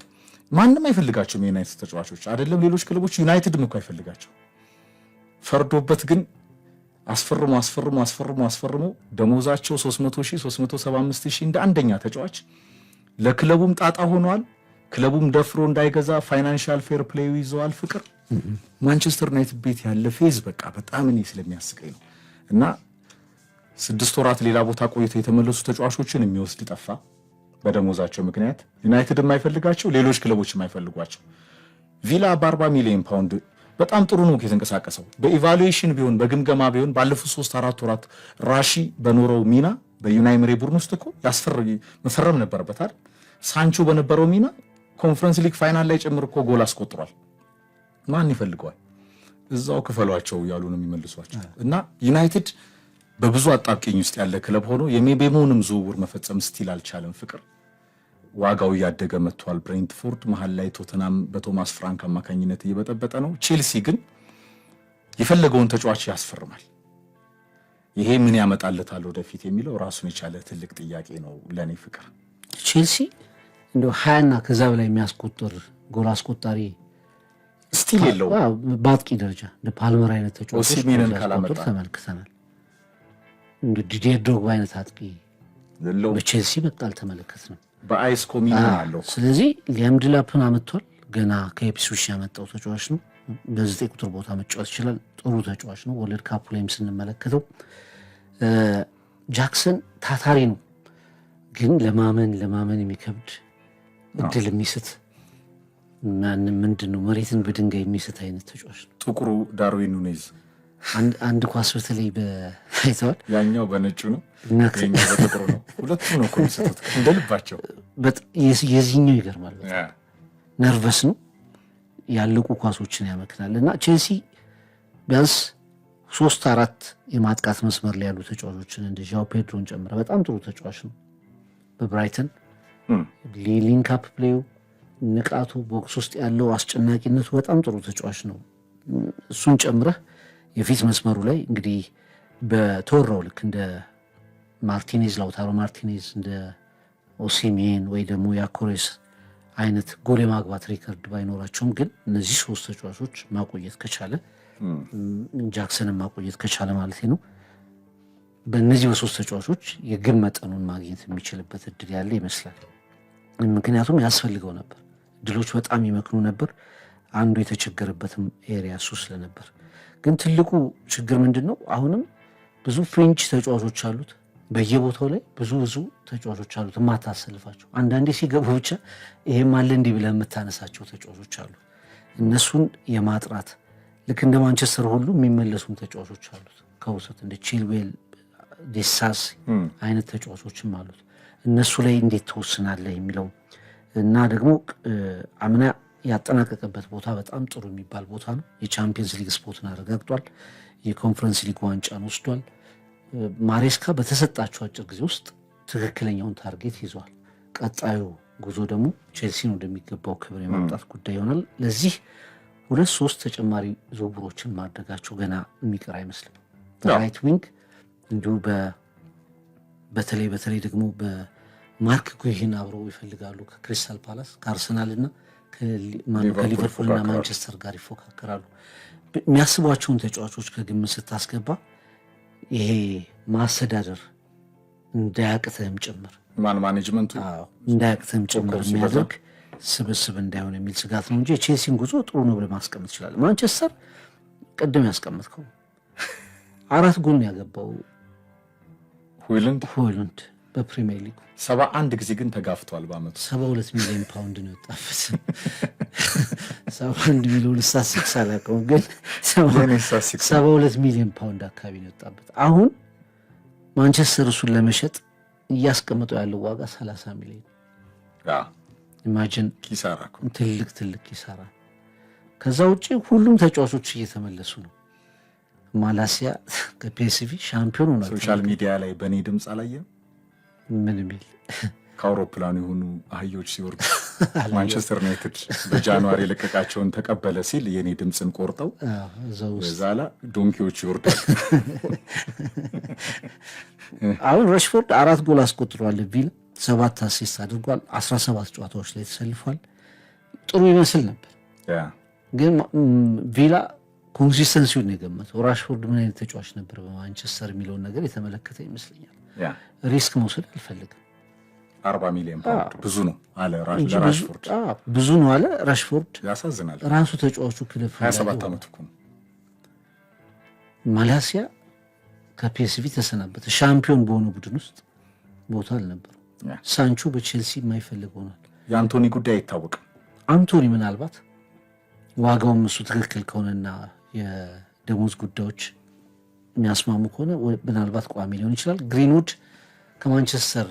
ማንም አይፈልጋቸውም የዩናይትድ ተጫዋቾች አይደለም ሌሎች ክለቦች፣ ዩናይትድም እኮ አይፈልጋቸው። ፈርዶበት ግን አስፈርሞ ደሞዛቸው 300,000 375,000 እንደ አንደኛ ተጫዋች ለክለቡም ጣጣ ሆኗል። ክለቡም ደፍሮ እንዳይገዛ ፋይናንሻል ፌር ፕሌይ ይዘዋል። ፍቅር ማንቸስተር ዩናይትድ ቤት ያለ ፌዝ በቃ በጣም እኔ ስለሚያስቀኝ ነው። እና 6 ወራት ሌላ ቦታ ቆይተው የተመለሱ ተጫዋቾችን የሚወስድ ጠፋ በደሞዛቸው ምክንያት። ዩናይትድ የማይፈልጋቸው ሌሎች ክለቦች የማይፈልጓቸው። ቪላ በ40 ሚሊዮን ፓውንድ በጣም ጥሩ ነው የተንቀሳቀሰው። በኢቫሉዌሽን ቢሆን በግምገማ ቢሆን ባለፉት 3-4 ወራት ራሺ በኖረው ሚና በዩናይምሬ ቡድን ውስጥ እኮ መፈረም ነበረበት አይደል? ሳንቾ በነበረው ሚና ኮንፈረንስ ሊግ ፋይናል ላይ ጭምር እኮ ጎል አስቆጥሯል። ማን ይፈልገዋል? እዛው ክፈሏቸው እያሉ ነው የሚመልሷቸው። እና ዩናይትድ በብዙ አጣብቂኝ ውስጥ ያለ ክለብ ሆኖ የሜቤሞንም ዝውውር መፈጸም ስቲል አልቻለም። ፍቅር ዋጋው እያደገ መጥቷል። ብሬንትፎርድ መሀል ላይ ቶተናም በቶማስ ፍራንክ አማካኝነት እየበጠበጠ ነው። ቼልሲ ግን የፈለገውን ተጫዋች ያስፈርማል። ይሄ ምን ያመጣለታል ወደፊት የሚለው ራሱን የቻለ ትልቅ ጥያቄ ነው ለኔ። ፍቅር ቼልሲ እንደው 20 እና ከዛ በላይ የሚያስቆጥር ጎል አስቆጣሪ ስቲል የለው። በአጥቂ ደረጃ እንደ ፓልመር አይነት ተጫዋቾች ኦሲሜንን ካላመጣ ተመልክተናል። እንደ ዲዲር ድሮግባ አይነት አጥቂ በቼልሲ በቃ አልተመለከትንም። በአይስ ኮሚና አለው። ስለዚህ ሊያም ዲላፕን አመጥቷል። ገና ከኢፕስዊች ያመጣው ተጫዋች ነው። በ9 ቁጥር ቦታ መጫወት ይችላል። ጥሩ ተጫዋች ነው። ወርልድ ካፕ ላይም ስንመለከተው ጃክሰን ታታሪ ነው፣ ግን ለማመን የሚከብድ እድል የሚስት ምንድነው መሬትን በድንጋይ የሚስት አይነት ተጫዋች ነው። ጥቁሩ ዳርዊን ኑኔዝ አንድ ኳስ በተለይ አይተዋል። ያኛው በነጩ ነው፣ ያኛው በጥቁሩ ነው። ሁለቱም ነው ኮንሰፕት እንደልባቸው። የዚህኛው ይገርማል። ነርቨስ ነው፣ ያለቁ ኳሶችን ያመክናል። እና ቼልሲ ቢያንስ 3-4 የማጥቃት መስመር ላይ ያሉ ተጫዋቾችን እንደ ዣኦ ፔድሮን ጨምረ በጣም ጥሩ ተጫዋች ነው። በብራይተን ሊንክ አፕ ፕሌዩ፣ ንቃቱ፣ ቦክስ ውስጥ ያለው አስጨናቂነቱ በጣም ጥሩ ተጫዋች ነው። እሱን ጨምረህ የፊት መስመሩ ላይ እንግዲህ በተወራው ልክ እንደ ማርቲኔዝ፣ ላውታሮ ማርቲኔዝ፣ እንደ ኦሲሜን ወይ ደግሞ ያኮሬስ አይነት ጎል የማግባት ሪከርድ ባይኖራቸውም ግን እነዚህ 3 ተጫዋቾች ማቆየት ከቻለ ጃክሰንን ማቆየት ከቻለ ማለት ነው በእነዚህ በ3 ተጫዋቾች የግብ መጠኑን ማግኘት የሚችልበት እድል ያለ ይመስላል። ምክንያቱም ያስፈልገው ነበር። ድሎች በጣም ይመክኑ ነበር። አንዱ የተቸገረበትም ኤሪያ እሱ ስለነበር ግን ትልቁ ችግር ምንድነው? አሁንም ብዙ ፍሬንች ተጫዋቾች አሉት በየቦታው ላይ ብዙ ተጫዋቾች አሉት የማታሰልፋቸው። አንዳንዴ ሲገቡ ብቻ ይሄም አለ እንዲህ ብለህ የምታነሳቸው ተጫዋቾች አሉ። እነሱን የማጥራት ልክ እንደ ማንቸስተር ሁሉ የሚመለሱም ተጫዋቾች አሉት ከውሰት እንደ ቺልዌል ዲሳስ አይነት ተጫዋቾችም አሉት። እነሱ ላይ እንዴት ተወስናለህ የሚለው እና ደግሞ አምና ያጠናቀቀበት ቦታ በጣም ጥሩ የሚባል ቦታ ነው። የቻምፒየንስ ሊግ ስፖርትን አረጋግጧል። የኮንፈረንስ ሊግ ዋንጫን ወስዷል። ማሬስካ በተሰጣቸው አጭር ጊዜ ውስጥ ትክክለኛውን ታርጌት ይዟል። ቀጣዩ ጉዞ ደግሞ ቼልሲን ወደሚገባው ክብር የማምጣት ጉዳይ ይሆናል። ለዚህ 2-3 ተጨማሪ ዝውውሮችን ማድረጋቸው ገና የሚቀር አይመስልም። ራይት ዊንግ እንዲሁ በተለይ ደግሞ በማርክ ጉሂን አብረው ይፈልጋሉ። ከክሪስታል ፓላስ ከአርሰናል እና ከሊቨርፑል እና ማንቸስተር ጋር ይፎካከራሉ። የሚያስቧቸውን ተጫዋቾች ከግምት ስታስገባ ይሄ ማስተዳደር እንዳያቅተህም ጭምር ማኔጅመንቱ እንዳያቅተህም ጭምር የሚያደርግ ስብስብ እንዳይሆን የሚል ስጋት ነው እንጂ የቼልሲን ጉዞ ጥሩ ነው ብለህ ማስቀመጥ ይችላል። ማንቸስተር ቅድም ያስቀመጥከው 4 ጎል ያገባው ሆይሉንድ በፕሪሚየር ሊግ 71 ጊዜ ግን ተጋፍቷል። በአመቱ 72 ሚሊዮን ፓውንድ ነው የወጣበት። 71 ሚሊዮን ስታሲክስ አላውቀውም፣ ግን 72 ሚሊዮን ፓውንድ አካባቢ ነው የወጣበት። አሁን ማንቸስተር እሱን ለመሸጥ እያስቀመጠው ያለው ዋጋ 30 ሚሊዮን። ኢማጂን ኪሳራ፣ ትልቅ ኪሳራ። ከዛ ውጭ ሁሉም ተጫዋቾች እየተመለሱ ነው። ማላሲያ ከፒኤስቪ ሻምፒዮን ሆኗል። ሶሻል ሚዲያ ላይ በእኔ ድምፅ አላየም ምን የሚል ከአውሮፕላኑ የሆኑ አህዮች ሲወርዱ ማንቸስተር ዩናይትድ በጃንዋሪ የለቀቃቸውን ተቀበለ ሲል የኔ ድምፅን ቆርጠው በዛላ ዶንኪዎች ይወርዳል። አሁን ረሽፎርድ 4 ጎል አስቆጥሯል። ቪላ 7 አሲስት አድርጓል። 17 ጨዋታዎች ላይ ተሰልፏል። ጥሩ ይመስል ነበር፣ ግን ቪላ ኮንሲስተንሲውን የገመተው ራሽፎርድ ምን አይነት ተጫዋች ነበር በማንቸስተር የሚለውን ነገር የተመለከተ ይመስለኛል። ሪስክ መውሰድ አልፈልግም። 40 ሚሊዮን ፓውንድ ብዙ ነው አለ ራሽፎርድ። ብዙ ነው አለ ራሽፎርድ። ያሳዝናል። ራሱ ተጫዋቹ ክለብ 27 ዓመቱ እኮ ነው። ማላሲያ ከፒኤስቪ ተሰናበተ። ሻምፒዮን በሆነ ቡድን ውስጥ ቦታ አልነበረው። ሳንቾ በቼልሲ የማይፈልግ ሆኗል። የአንቶኒ ጉዳይ አይታወቅም። አንቶኒ ምናልባት ዋጋውም እሱ ትክክል ከሆነና የደሞዝ ጉዳዮች የሚያስማሙ ከሆነ ምናልባት ቋሚ ሊሆን ይችላል። ግሪንውድ ከማንቸስተር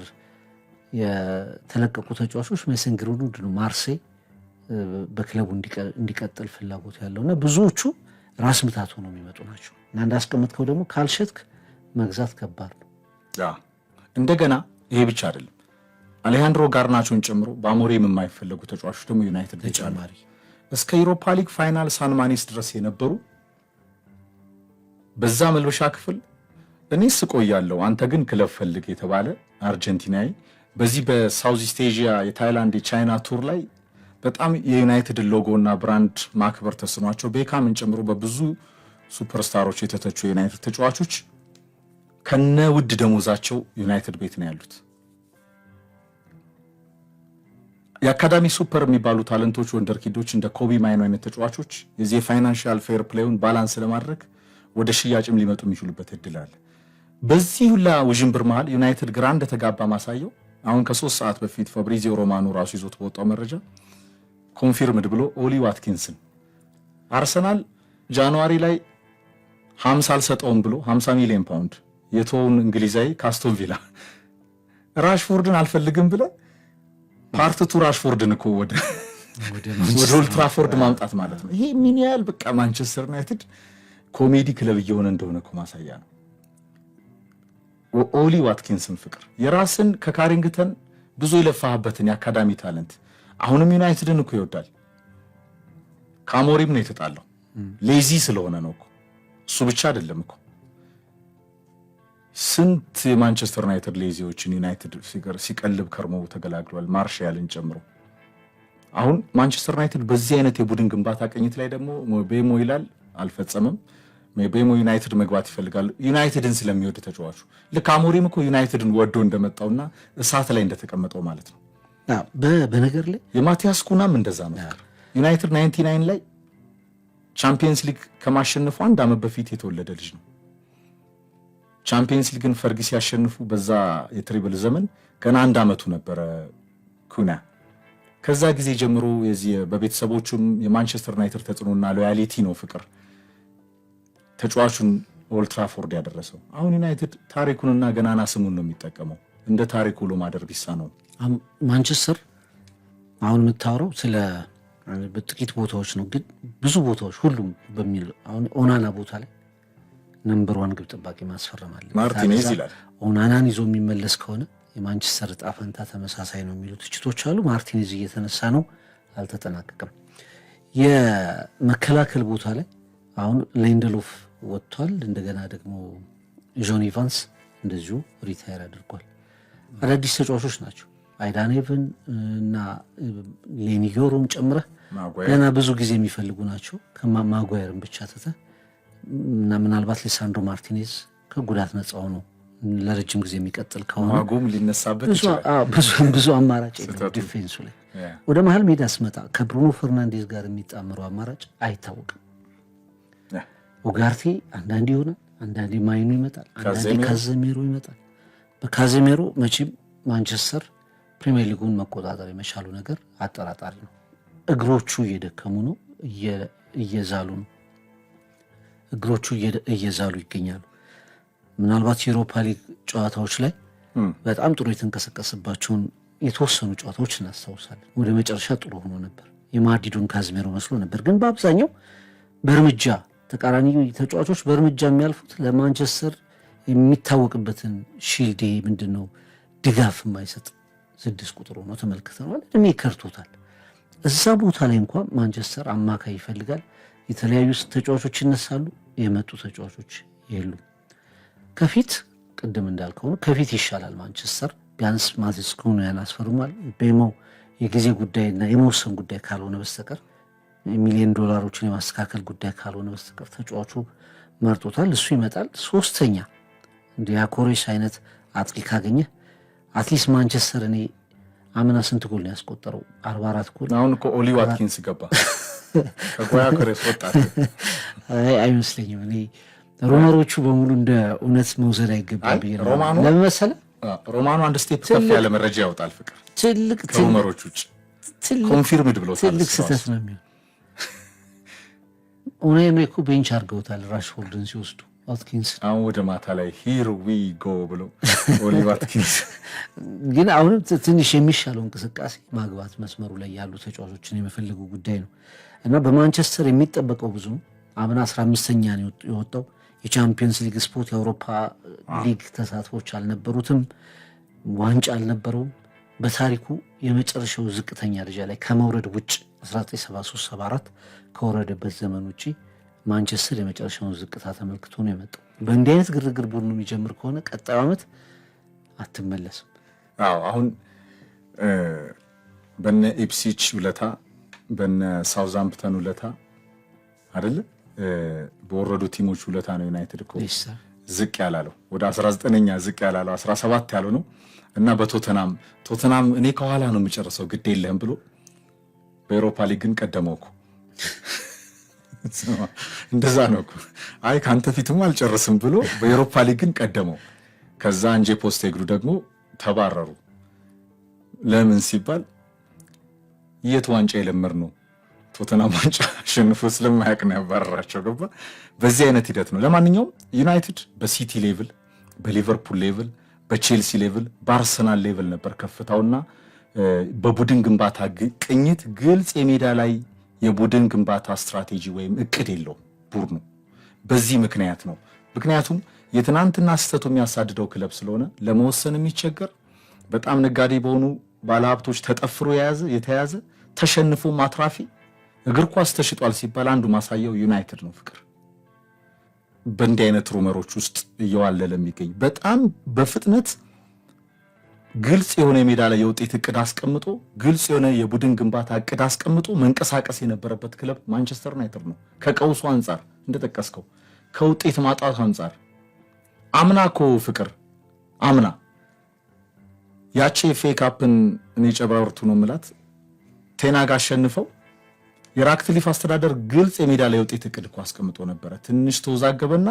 የተለቀቁ ተጫዋቾች ሜሰን ግሪንውድ ነው ማርሴይ በክለቡ እንዲቀጥል ፍላጎት ያለውና ብዙዎቹ ራስ ምታት ሆነው የሚመጡ ናቸው እና እንዳስቀመጥከው ደግሞ ካልሸጥክ መግዛት ከባድ ነው። እንደገና ይሄ ብቻ አይደለም። አሌሃንድሮ ጋርናቾን ጨምሮ በአሞሪም የማይፈለጉ ተጫዋቾች ደግሞ ዩናይትድ ተጨማሪ እስከ ዩሮፓ ሊግ ፋይናል ሳንማኒስ ድረስ የነበሩ በዛ መልበሻ ክፍል እኔ ስቆያለሁ አንተ ግን ክለብ ፈልግ የተባለ አርጀንቲናዊ በዚህ በሳውዝ ኢስት ኤዥያ የታይላንድ የቻይና ቱር ላይ በጣም የዩናይትድ ሎጎና ብራንድ ማክበር ተስኗቸው ቤካምን ጨምሮ በብዙ ሱፐርስታሮች የተተቹ የዩናይትድ ተጫዋቾች ከነ ውድ ደሞዛቸው ዩናይትድ ቤት ነው ያሉት። የአካዳሚ ሱፐር የሚባሉ ታለንቶች ወንደርኪዶች እንደ ኮቢ ማይኖ አይነት ተጫዋቾች የዚህ የፋይናንሻል ፌር ፕሌውን ባላንስ ለማድረግ ወደ ሽያጭም ሊመጡ የሚችሉበት እድል አለ። በዚህ ሁላ ውዥንብር መሃል ዩናይትድ ግራ እንደተጋባ ማሳየው አሁን ከ3 ሰዓት በፊት ፋብሪዚዮ ሮማኖ ራሱ ይዞት በወጣው መረጃ ኮንፊርምድ ብሎ ኦሊ ዋትኪንስን አርሰናል ጃንዋሪ ላይ 50 አልሰጠውም ብሎ 50 ሚሊዮን ፓውንድ የተወውን እንግሊዛዊ ካስቶን ቪላ ራሽፎርድን አልፈልግም ብለ ፓርት ቱ ራሽፎርድን እኮ ወደ ኦልድ ትራፎርድ ማምጣት ማለት ነው። ይሄ ምን ያህል በቃ ማንቸስተር ዩናይትድ ኮሜዲ ክለብ እየሆነ እንደሆነ እኮ ማሳያ ነው። ኦሊ ዋትኪንስን ፍቅር የራስን ከካሪንግተን ብዙ የለፋህበትን የአካዳሚ ታለንት አሁንም ዩናይትድን እኮ ይወዳል። ከአሞሪም ነው የተጣለው። ሌዚ ስለሆነ ነው እኮ። እሱ ብቻ አይደለም እኮ ስንት የማንቸስተር ዩናይትድ ሌዚዎችን ዩናይትድ ሲቀልብ ከርሞ ተገላግሏል፣ ማርሻልን ጨምሮ። አሁን ማንቸስተር ዩናይትድ በዚህ አይነት የቡድን ግንባታ ቅኝት ላይ ደግሞ ቤሞ ይላል አልፈጸምም። ቤሞ ዩናይትድ መግባት ይፈልጋል ዩናይትድን ስለሚወድ ተጫዋቹ። ልክ አሞሪም እኮ ዩናይትድን ወዶ እንደመጣውና እሳት ላይ እንደተቀመጠው ማለት ነው። በነገር ላይ የማቲያስ ኩናም እንደዛ ነው። ዩናይትድ 99 ላይ ቻምፒየንስ ሊግ ከማሸነፉ አንድ ዓመት በፊት የተወለደ ልጅ ነው። ቻምፒየንስ ሊግን ፈርጊ ሲያሸንፉ በዛ የትሪብል ዘመን ገና አንድ ዓመቱ ነበረ ኩና። ከዛ ጊዜ ጀምሮ የዚህ በቤተሰቦቹም የማንቸስተር ዩናይትድ ተጽዕኖና ሎያሊቲ ነው ፍቅር ተጫዋቹን ኦልድ ትራፎርድ ያደረሰው። አሁን ዩናይትድ ታሪኩንና ገናና ስሙን ነው የሚጠቀመው። እንደ ታሪኩ ሁሉ ማደር ቢሳ ነው። ማንቸስተር አሁን የምታወራው ስለ በጥቂት ቦታዎች ነው፣ ግን ብዙ ቦታዎች ሁሉም በሚል አሁን ኦናና ቦታ ላይ ነምበር 1 ግብ ጠባቂ ማስፈረም አለ። ማርቲኔዝ ይላል። ኦናናን ይዞ የሚመለስ ከሆነ የማንቸስተር ዕጣ ፈንታ ተመሳሳይ ነው የሚሉ ትችቶች አሉ። ማርቲኔዝ እየተነሳ ነው፣ አልተጠናቀቀም። የመከላከል ቦታ ላይ አሁን ሌንደሎፍ ወጥቷል። እንደገና ደግሞ ጆን ኢቫንስ እንደዚሁ ሪታየር አድርጓል። አዳዲስ ተጫዋቾች ናቸው። አይዳኔቭን እና ሌኒዮሮም ጨምረህ ገና ብዙ ጊዜ የሚፈልጉ ናቸው። ከማጓየርን ብቻ ትተህ እና ምናልባት ሊሳንድሮ ማርቲኔዝ ከጉዳት ነፃ ሆኖ ለረጅም ጊዜ የሚቀጥል ከሆነ ማጎም ሊነሳበት ይችላል። ብዙ አማራጭ የለም ዲፌንሱ ላይ። ወደ መሀል ሜዳ ስመጣ ከብሩኖ ፈርናንዴዝ ጋር የሚጣምረው አማራጭ አይታወቅም። ኡጋርቴ አንዳንዴ ይሆናል፣ አንዳንዴ ማይኑ ይመጣል፣ አንዳንዴ ካዘሜሮ ይመጣል። በካዘሜሮ መቼም ማንቸስተር ፕሪሚየር ሊጉን መቆጣጠር የመቻሉ ነገር አጠራጣሪ ነው። እግሮቹ እየደከሙ ነው፣ እየዛሉ ነው። እግሮቹ እየዛሉ ይገኛሉ። ምናልባት የዩሮፓ ሊግ ጨዋታዎች ላይ በጣም ጥሩ የተንቀሳቀሰባቸውን የተወሰኑ ጨዋታዎች እናስታውሳለን። ወደ መጨረሻ ጥሩ ሆኖ ነበር። የማድሪዱን ካዝሜሮ መስሎ ነበር። ግን በአብዛኛው በእርምጃ ተቃራኒ ተጫዋቾች በእርምጃ የሚያልፉት ለማንቸስተር የሚታወቅበትን ሺልድ ምንድነው ድጋፍ የማይሰጥ 6 ቁጥር ሆኖ ተመልክተናል። እድሜ ከርቶታል። እዛ ቦታ ላይ እንኳን ማንቸስተር አማካይ ይፈልጋል። የተለያዩ ተጫዋቾች ይነሳሉ፣ የመጡ ተጫዋቾች የሉም። ከፊት ቅድም እንዳልከው ነው፣ ከፊት ይሻላል ማንቸስተር። ቢያንስ ማቲስ ኩኒያን አስፈርሟል። ቤሞ የጊዜ ጉዳይና የመወሰን ጉዳይ ካልሆነ በስተቀር ሚሊዮን ዶላሮችን የማስተካከል ጉዳይ ካልሆነ በስተቀር ተጫዋቹ መርጦታል። እሱ ይመጣል። ሶስተኛ እንደ ያኮሬሽ አይነት አጥቂ ካገኘ አትሊስት ማንቸስተር እኔ አምና ስንት ጎል ነው ያስቆጠረው? 44 ጎል። አሁን እኮ ኦሊ ዋትኪንስ ገባ ከጓያኮሬስ ወጣት አይመስለኝም። እኔ ሮማሮቹ በሙሉ እንደ እውነት መውሰድ አይገባም ብዬ ነው። ለምን መሰለህ? ሮማኑ አንድ ስቴፕ ከፍ ያለ መረጃ ያወጣል። ፍቅር ትልቅ ከሮማሮቹ ውጭ ኮንፊርምድ ብሎ ትልቅ ስህተት ነው የሚሆን። ኦናና እኮ ቤንች አድርገውታል ራሽፎርድን ሲወስዱ ዋትኪንስ። አሁን ወደ ማታ ላይ ሂር ዊ ጎ ብሎ ኦሊ ዋትኪንስ። ግን አሁንም ትንሽ የሚሻለው እንቅስቃሴ ማግባት መስመሩ ላይ ያሉ ተጫዋቾችን የመፈለጉ ጉዳይ ነው እና በማንቸስተር የሚጠበቀው ብዙ አምና 15ኛ ነው የወጣው። የቻምፒየንስ ሊግ ስፖርት የአውሮፓ ሊግ ተሳትፎች አልነበሩትም፣ ዋንጫ አልነበረውም። በታሪኩ የመጨረሻው ዝቅተኛ ደረጃ ላይ ከመውረድ ውጭ 1973-74 ከወረደበት ዘመን ውጭ ማንቸስተር የመጨረሻውን ዝቅታ ተመልክቶ ነው የመጣው። በእንዲህ አይነት ግርግር ቡድኑ የሚጀምር ከሆነ ቀጣዩ ዓመት አትመለስም። አሁን በነ ኢፕስዊች ውለታ በነ ሳውዛምፕተን ውለታ አይደለ በወረዱ ቲሞች ውለታ ነው ዩናይትድ እኮ ዝቅ ያላለው ወደ 19ኛ ዝቅ ያላለው 17 ያለው ነው እና በቶተናም እኔ ከኋላ ነው የሚጨርሰው ግድ የለህም ብሎ በኤሮፓ ሊግ ግን ቀደመው እኮ እንደዛ ነው እኮ አይ ካንተ ፊትም አልጨርስም ብሎ በኤሮፓ ሊግ ግን ቀደመው። ከዛ አንጄ ፖስቴግሉ ደግሞ ተባረሩ። ለምን ሲባል የት ዋንጫ የለመር ነው ቶተናም ዋንጫ አሸንፎ ስለማያውቅ ነው ያባረራቸው። ገባ። በዚህ አይነት ሂደት ነው። ለማንኛውም ዩናይትድ በሲቲ ሌቭል፣ በሊቨርፑል ሌቭል፣ በቼልሲ ሌቭል፣ በአርሰናል ሌቭል ነበር ከፍታውና በቡድን ግንባታ ቅኝት ግልጽ የሜዳ ላይ የቡድን ግንባታ ስትራቴጂ ወይም እቅድ የለው ቡድኑ። በዚህ ምክንያት ነው። ምክንያቱም የትናንትና ስህተቱ የሚያሳድደው ክለብ ስለሆነ ለመወሰን የሚቸገር በጣም ነጋዴ በሆኑ ባለሀብቶች ተጠፍሮ የተያዘ ተሸንፎ ማትራፊ እግር ኳስ ተሽጧል ሲባል አንዱ ማሳያው ዩናይትድ ነው። ፍቅር በእንዲህ አይነት ሩመሮች ውስጥ እየዋለለ የሚገኝ በጣም በፍጥነት ግልጽ የሆነ የሜዳ ላይ የውጤት እቅድ አስቀምጦ ግልጽ የሆነ የቡድን ግንባታ እቅድ አስቀምጦ መንቀሳቀስ የነበረበት ክለብ ማንቸስተር ዩናይትድ ነው። ከቀውሱ አንጻር እንደጠቀስከው ከውጤት ማጣቱ አንጻር አምና እኮ ፍቅር አምና ያቺ ኤፍኤ ካፕን እኔ ጨብራርቱ ነው የምላት ቴናግ አሸንፈው የራክትሊፍ አስተዳደር ግልጽ የሜዳ ላይ ውጤት እቅድ እኮ አስቀምጦ ነበረ። ትንሽ ተወዛገበና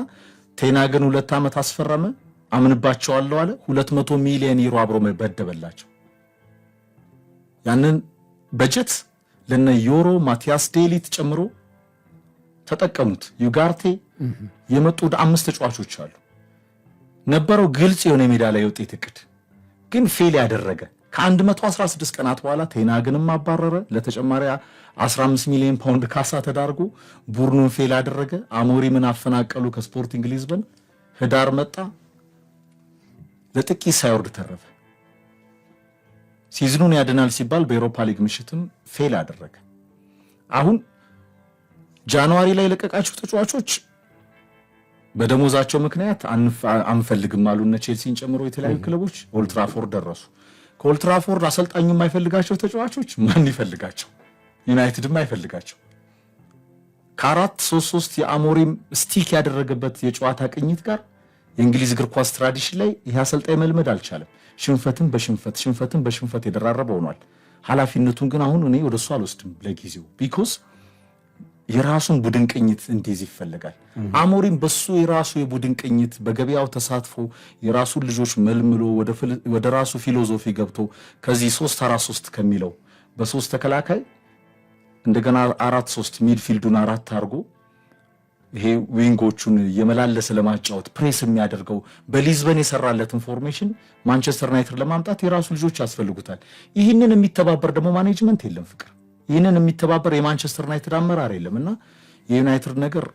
ቴናግን 2 ዓመት አስፈረመ። አምንባቸዋለሁ አለ። 200 ሚሊዮን ዩሮ አብሮ መበደበላቸው። ያንን በጀት ለነ ዮሮ ማቲያስ ዴሊት ጨምሮ ተጠቀሙት። ዩጋርቴ የመጡ 5 ተጫዋቾች አሉ ነበረው ግልጽ የሆነ ሜዳ ላይ ውጤት እቅድ ግን ፌል ያደረገ ከ116 ቀናት በኋላ ቴናግንም አባረረ። ለተጨማሪ 15 ሚሊዮን ፓውንድ ካሳ ተዳርጎ ቡድኑን ፌል ያደረገ። አሞሪምን አፈናቀሉ ከስፖርቲንግ ሊዝበን። ህዳር መጣ፣ ለጥቂት ሳይወርድ ተረፈ። ሲዝኑን ያድናል ሲባል በኤሮፓ ሊግ ምሽትም ፌል ያደረገ። አሁን ጃንዋሪ ላይ ለቀቃቸው ተጫዋቾች በደሞዛቸው ምክንያት አንፈልግም አሉና ቼልሲን ጨምሮ የተለያዩ ክለቦች ኦልትራፎርድ ደረሱ። ከኦልትራፎርድ አሰልጣኙ የማይፈልጋቸው ተጫዋቾች ማን ይፈልጋቸው? ዩናይትድም አይፈልጋቸው። ከ4-3-3 የአሞሪም ስቲክ ያደረገበት የጨዋታ ቅኝት ጋር የእንግሊዝ እግር ኳስ ትራዲሽን ላይ ይህ አሰልጣኝ መልመድ አልቻለም። ሽንፈትን በሽንፈት የደራረበ ሆኗል። ኃላፊነቱን ግን አሁን እኔ ወደሱ አልወስድም ለጊዜው ቢኮዝ የራሱን ቡድን ቅኝት እንዲይዝ ይፈልጋል። አሞሪም በሱ የራሱ የቡድን ቅኝት በገበያው ተሳትፎ የራሱን ልጆች መልምሎ ወደ ራሱ ፊሎዞፊ ገብቶ ከዚህ 3-4-3 ከሚለው በ3 ተከላካይ እንደገና 4-3 ሚድፊልዱን 4 አድርጎ ይሄ ዊንጎቹን የመላለሰ ለማጫወት ፕሬስ የሚያደርገው በሊዝበን የሰራለትን ፎርሜሽን ማንቸስተር ዩናይትድ ለማምጣት የራሱ ልጆች ያስፈልጉታል። ይህንን የሚተባበር ደግሞ ማኔጅመንት የለም ፍቅር። ይህንን የሚተባበር የማንቸስተር ዩናይትድ አመራር የለምና የዩናይትድ ነገር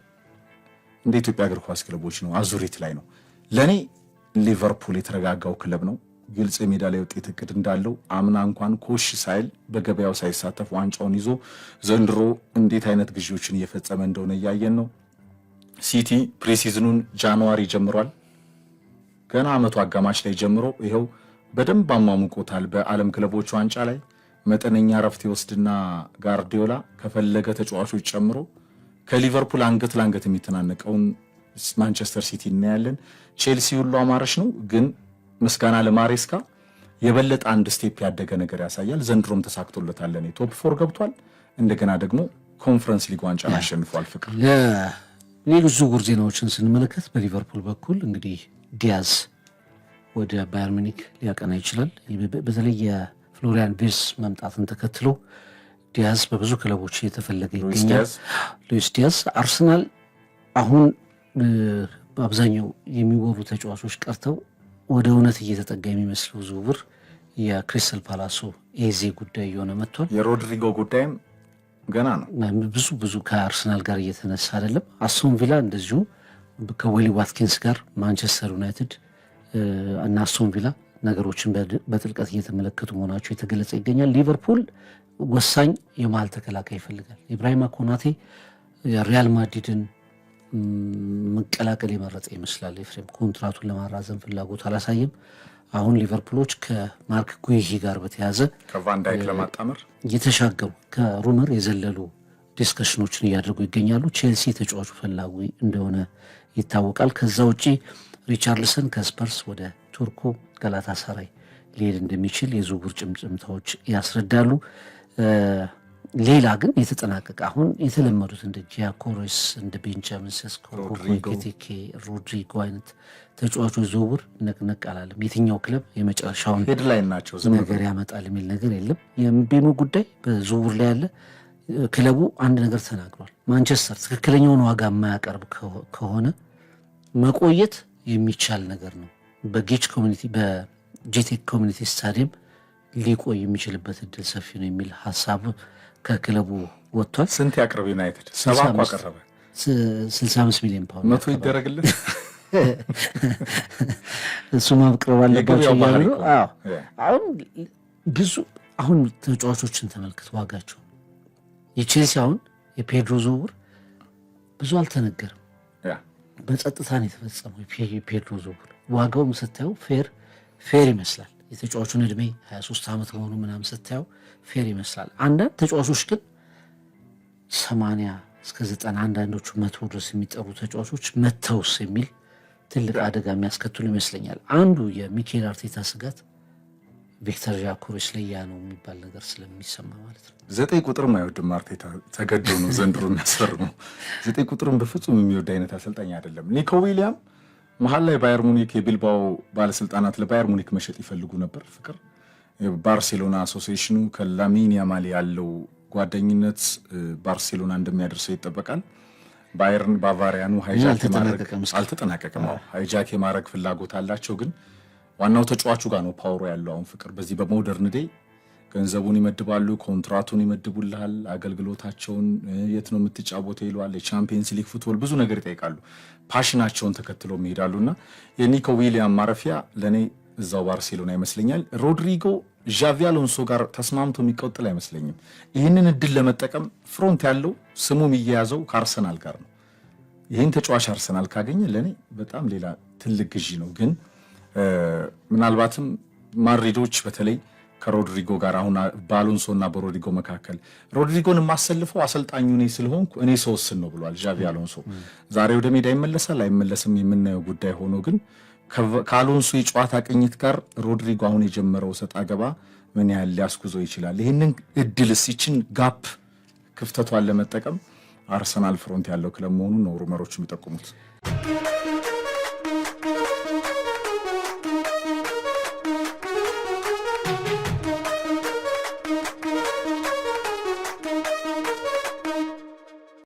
እንደ ኢትዮጵያ እግር ኳስ ክለቦች ነው፣ አዙሪት ላይ ነው። ለኔ ሊቨርፑል የተረጋጋው ክለብ ነው። ግልጽ የሜዳ ላይ ውጤት እቅድ እንዳለው አምና እንኳን ኮሽ ሳይል በገበያው ሳይሳተፍ ዋንጫውን ይዞ ዘንድሮ እንዴት አይነት ግዢዎችን እየፈጸመ እንደሆነ እያየን ነው። ሲቲ ፕሪሲዝኑን ጃንዋሪ ጀምሯል። ገና አመቱ አጋማሽ ላይ ጀምሮ ይኸው በደንብ አሟሙቆታል። በዓለም ክለቦች ዋንጫ ላይ መጠነኛ ረፍት ይወስድና ጋርዲዮላ ከፈለገ ተጫዋቾች ጨምሮ ከሊቨርፑል አንገት ለአንገት የሚተናነቀውን ማንቸስተር ሲቲ እናያለን። ቼልሲ ሁሉ አማረሽ ነው፣ ግን ምስጋና ለማሬስካ የበለጠ አንድ ስቴፕ ያደገ ነገር ያሳያል። ዘንድሮም ተሳክቶለታል። ለኔ ቶፕ 4 ገብቷል። እንደገና ደግሞ ኮንፈረንስ ሊግ ዋንጫን አሸንፏል። ፍቅር ሌሎች ዝውውር ዜናዎችን ስንመለከት በሊቨርፑል በኩል እንግዲህ ዲያዝ ወደ ባየር ሙኒክ ሊያቀና ይችላል። በተለይ የፍሎሪያን ቪርትዝ መምጣትን ተከትሎ ዲያዝ በብዙ ክለቦች እየተፈለገ ይገኛል። ሉዊስ ዲያዝ አርሰናል አሁን በአብዛኛው የሚወሩ ተጫዋቾች ቀርተው ወደ እውነት እየተጠጋ የሚመስለው ዝውውር የክሪስታል ፓላሱ ኤዜ ጉዳይ እየሆነ መጥቷል። የሮድሪጎ ጉዳይም ገና ነው። ብዙ ከአርሰናል ጋር እየተነሳ አይደለም። አስቶን ቪላ እንደዚሁ ከዌሊ ዋትኪንስ ጋር ማንቸስተር ዩናይትድ እና አስቶን ቪላ ነገሮችን በጥልቀት እየተመለከቱ መሆናቸው የተገለጸ ይገኛል። ሊቨርፑል ወሳኝ የመሀል ተከላካይ ይፈልጋል። ኢብራሂማ ኮናቴ ሪያል ማድሪድን መቀላቀል የመረጠ ይመስላል። ኤፍሬም ኮንትራቱን ለማራዘም ፍላጎት አላሳየም። አሁን ሊቨርፑሎች ከማርክ ጉሂ ጋር በተያዘ ከቫን ዳይክ ለማጣመር እየተሻገሩ ከሩመር የዘለሉ ዲስከሽኖችን እያደረጉ ይገኛሉ። ቼልሲ ተጫዋቹ ፈላጊ እንደሆነ ይታወቃል። ከዛ ውጪ ሪቻርልሰን ከስፐርስ ወደ ቱርኩ ጋላታሳራይ ሊሄድ እንደሚችል የዝውውር ጭምጭምታዎች ያስረዳሉ። ሌላ ግን የተጠናቀቀ አሁን የተለመዱት እንደ ጂያኮሬስ እንደ ቤንጃሚን ሴስኮ፣ ሮድሪጎ አይነት ተጫዋቾች ዝውውር ነቅነቅ አላለም። የትኛው ክለብ የመጨረሻውን ሄድላይን ናቸው ነገር ያመጣል የሚል ነገር የለም። የምቤሞ ጉዳይ በዝውውር ላይ ያለ ክለቡ አንድ ነገር ተናግሯል። ማንቸስተር ትክክለኛውን ዋጋ የማያቀርብ ከሆነ መቆየት የሚቻል ነገር ነው። በጄቴክ ኮሚኒቲ ስታዲየም ሊቆይ የሚችልበት እድል ሰፊ ነው የሚል ሀሳብ ከክለቡ ወጥቷል። ስንት ያቅርብ ዩናይትድ? 7 አቀረበ። 65 ሚሊዮን ፓውንድ 100 ይደረግለት። እሱ ማቅረብ አለባቸው እያሉ ነው። አሁን ብዙ ተጫዋቾችን ተመልክት ዋጋቸው የቼልሲ አሁን የፔድሮ ዝውውር ብዙ አልተነገርም። በጸጥታ ነው የተፈጸመው። የፔድሮ ዝውውር ዋጋውም ስታየው ፌር ይመስላል። የተጫዋቹን እድሜ 23 ዓመት መሆኑ ምናምን ስታየው ፌር ይመስላል። አንዳንድ ተጫዋቾች ግን 80 እስከ 90 አንዳንዶቹ 100 ድረስ የሚጠሩ ተጫዋቾች መተውስ የሚል ትልቅ አደጋ የሚያስከትሉ ይመስለኛል። አንዱ የሚኬል አርቴታ ስጋት ቪክተር ዣኮሬስ ላይ ያ ነው የሚባል ነገር ስለሚሰማ ማለት ነው። 9 ቁጥርም አይወድም አርቴታ ተገዶ ነው ዘንድሮ የሚያስፈርመው። 9 ቁጥርም በፍጹም የሚወድ አይነት አሰልጣኝ አይደለም። ኒኮ ዊሊያም መሀል ላይ ባየር ሙኒክ የቢልባኦ ባለስልጣናት ለባየር ሙኒክ መሸጥ ይፈልጉ ነበር። ፍቅር ባርሴሎና አሶሲዬሽኑ ከላሚን ያማል ያለው ጓደኝነት ባርሴሎና እንደሚያደርሰው ይጠበቃል። ባየርን ባቫሪያኑ ሃይጃክ አልተጠናቀቀም። ሃይጃክ የማድረግ ፍላጎት አላቸው፣ ግን ዋናው ተጫዋቹ ጋር ነው ፓወሩ ያለው። አሁን ፍቅር በዚህ በሞደርን ዴይ ገንዘቡን ይመድባሉ፣ ኮንትራቱን ይመድቡልሃል፣ አገልግሎታቸውን የት ነው የምትጫወተው ይሏል። የቻምፒየንስ ሊግ ፉትቦል ብዙ ነገር ይጠይቃሉ። ፓሽናቸውን ተከትሎ ይሄዳሉና የኒኮ ዊሊያም ማረፊያ ለኔ እዛው ባርሴሎና ይመስለኛል። ሮድሪጎ ዣቪ አሎንሶ ጋር ተስማምቶ የሚቀጥል አይመስለኝም። ይህንን እድል ለመጠቀም ፍሮንት ያለው ስሙ የሚያያዘው ከአርሰናል ጋር ነው። ይህን ተጫዋች አርሰናል ካገኘ ለኔ በጣም ሌላ ትልቅ ግዢ ነው። ግን ምናልባትም ማድሪዶች በተለይ ከሮድሪጎ ጋር አሁን በአሎንሶ እና በሮድሪጎ መካከል ሮድሪጎን የማሰልፈው አሰልጣኙ እኔ ስለሆንኩ እኔ ሰውስን ነው ብሏል ዣቪ አሎንሶ። ዛሬ ወደ ሜዳ ይመለሳል አይመለስም የምናየው ጉዳይ ሆኖ ግን ከአሎንሶ የጨዋታ ቅኝት ጋር ሮድሪጎ አሁን የጀመረው ሰጣ ገባ ምን ያህል ሊያስጉዘው ይችላል? ይህንን እድልስ ይችን ጋፕ ክፍተቷን ለመጠቀም አርሰናል ፍሮንት ያለው ክለብ መሆኑን ነው ሩመሮች የሚጠቁሙት።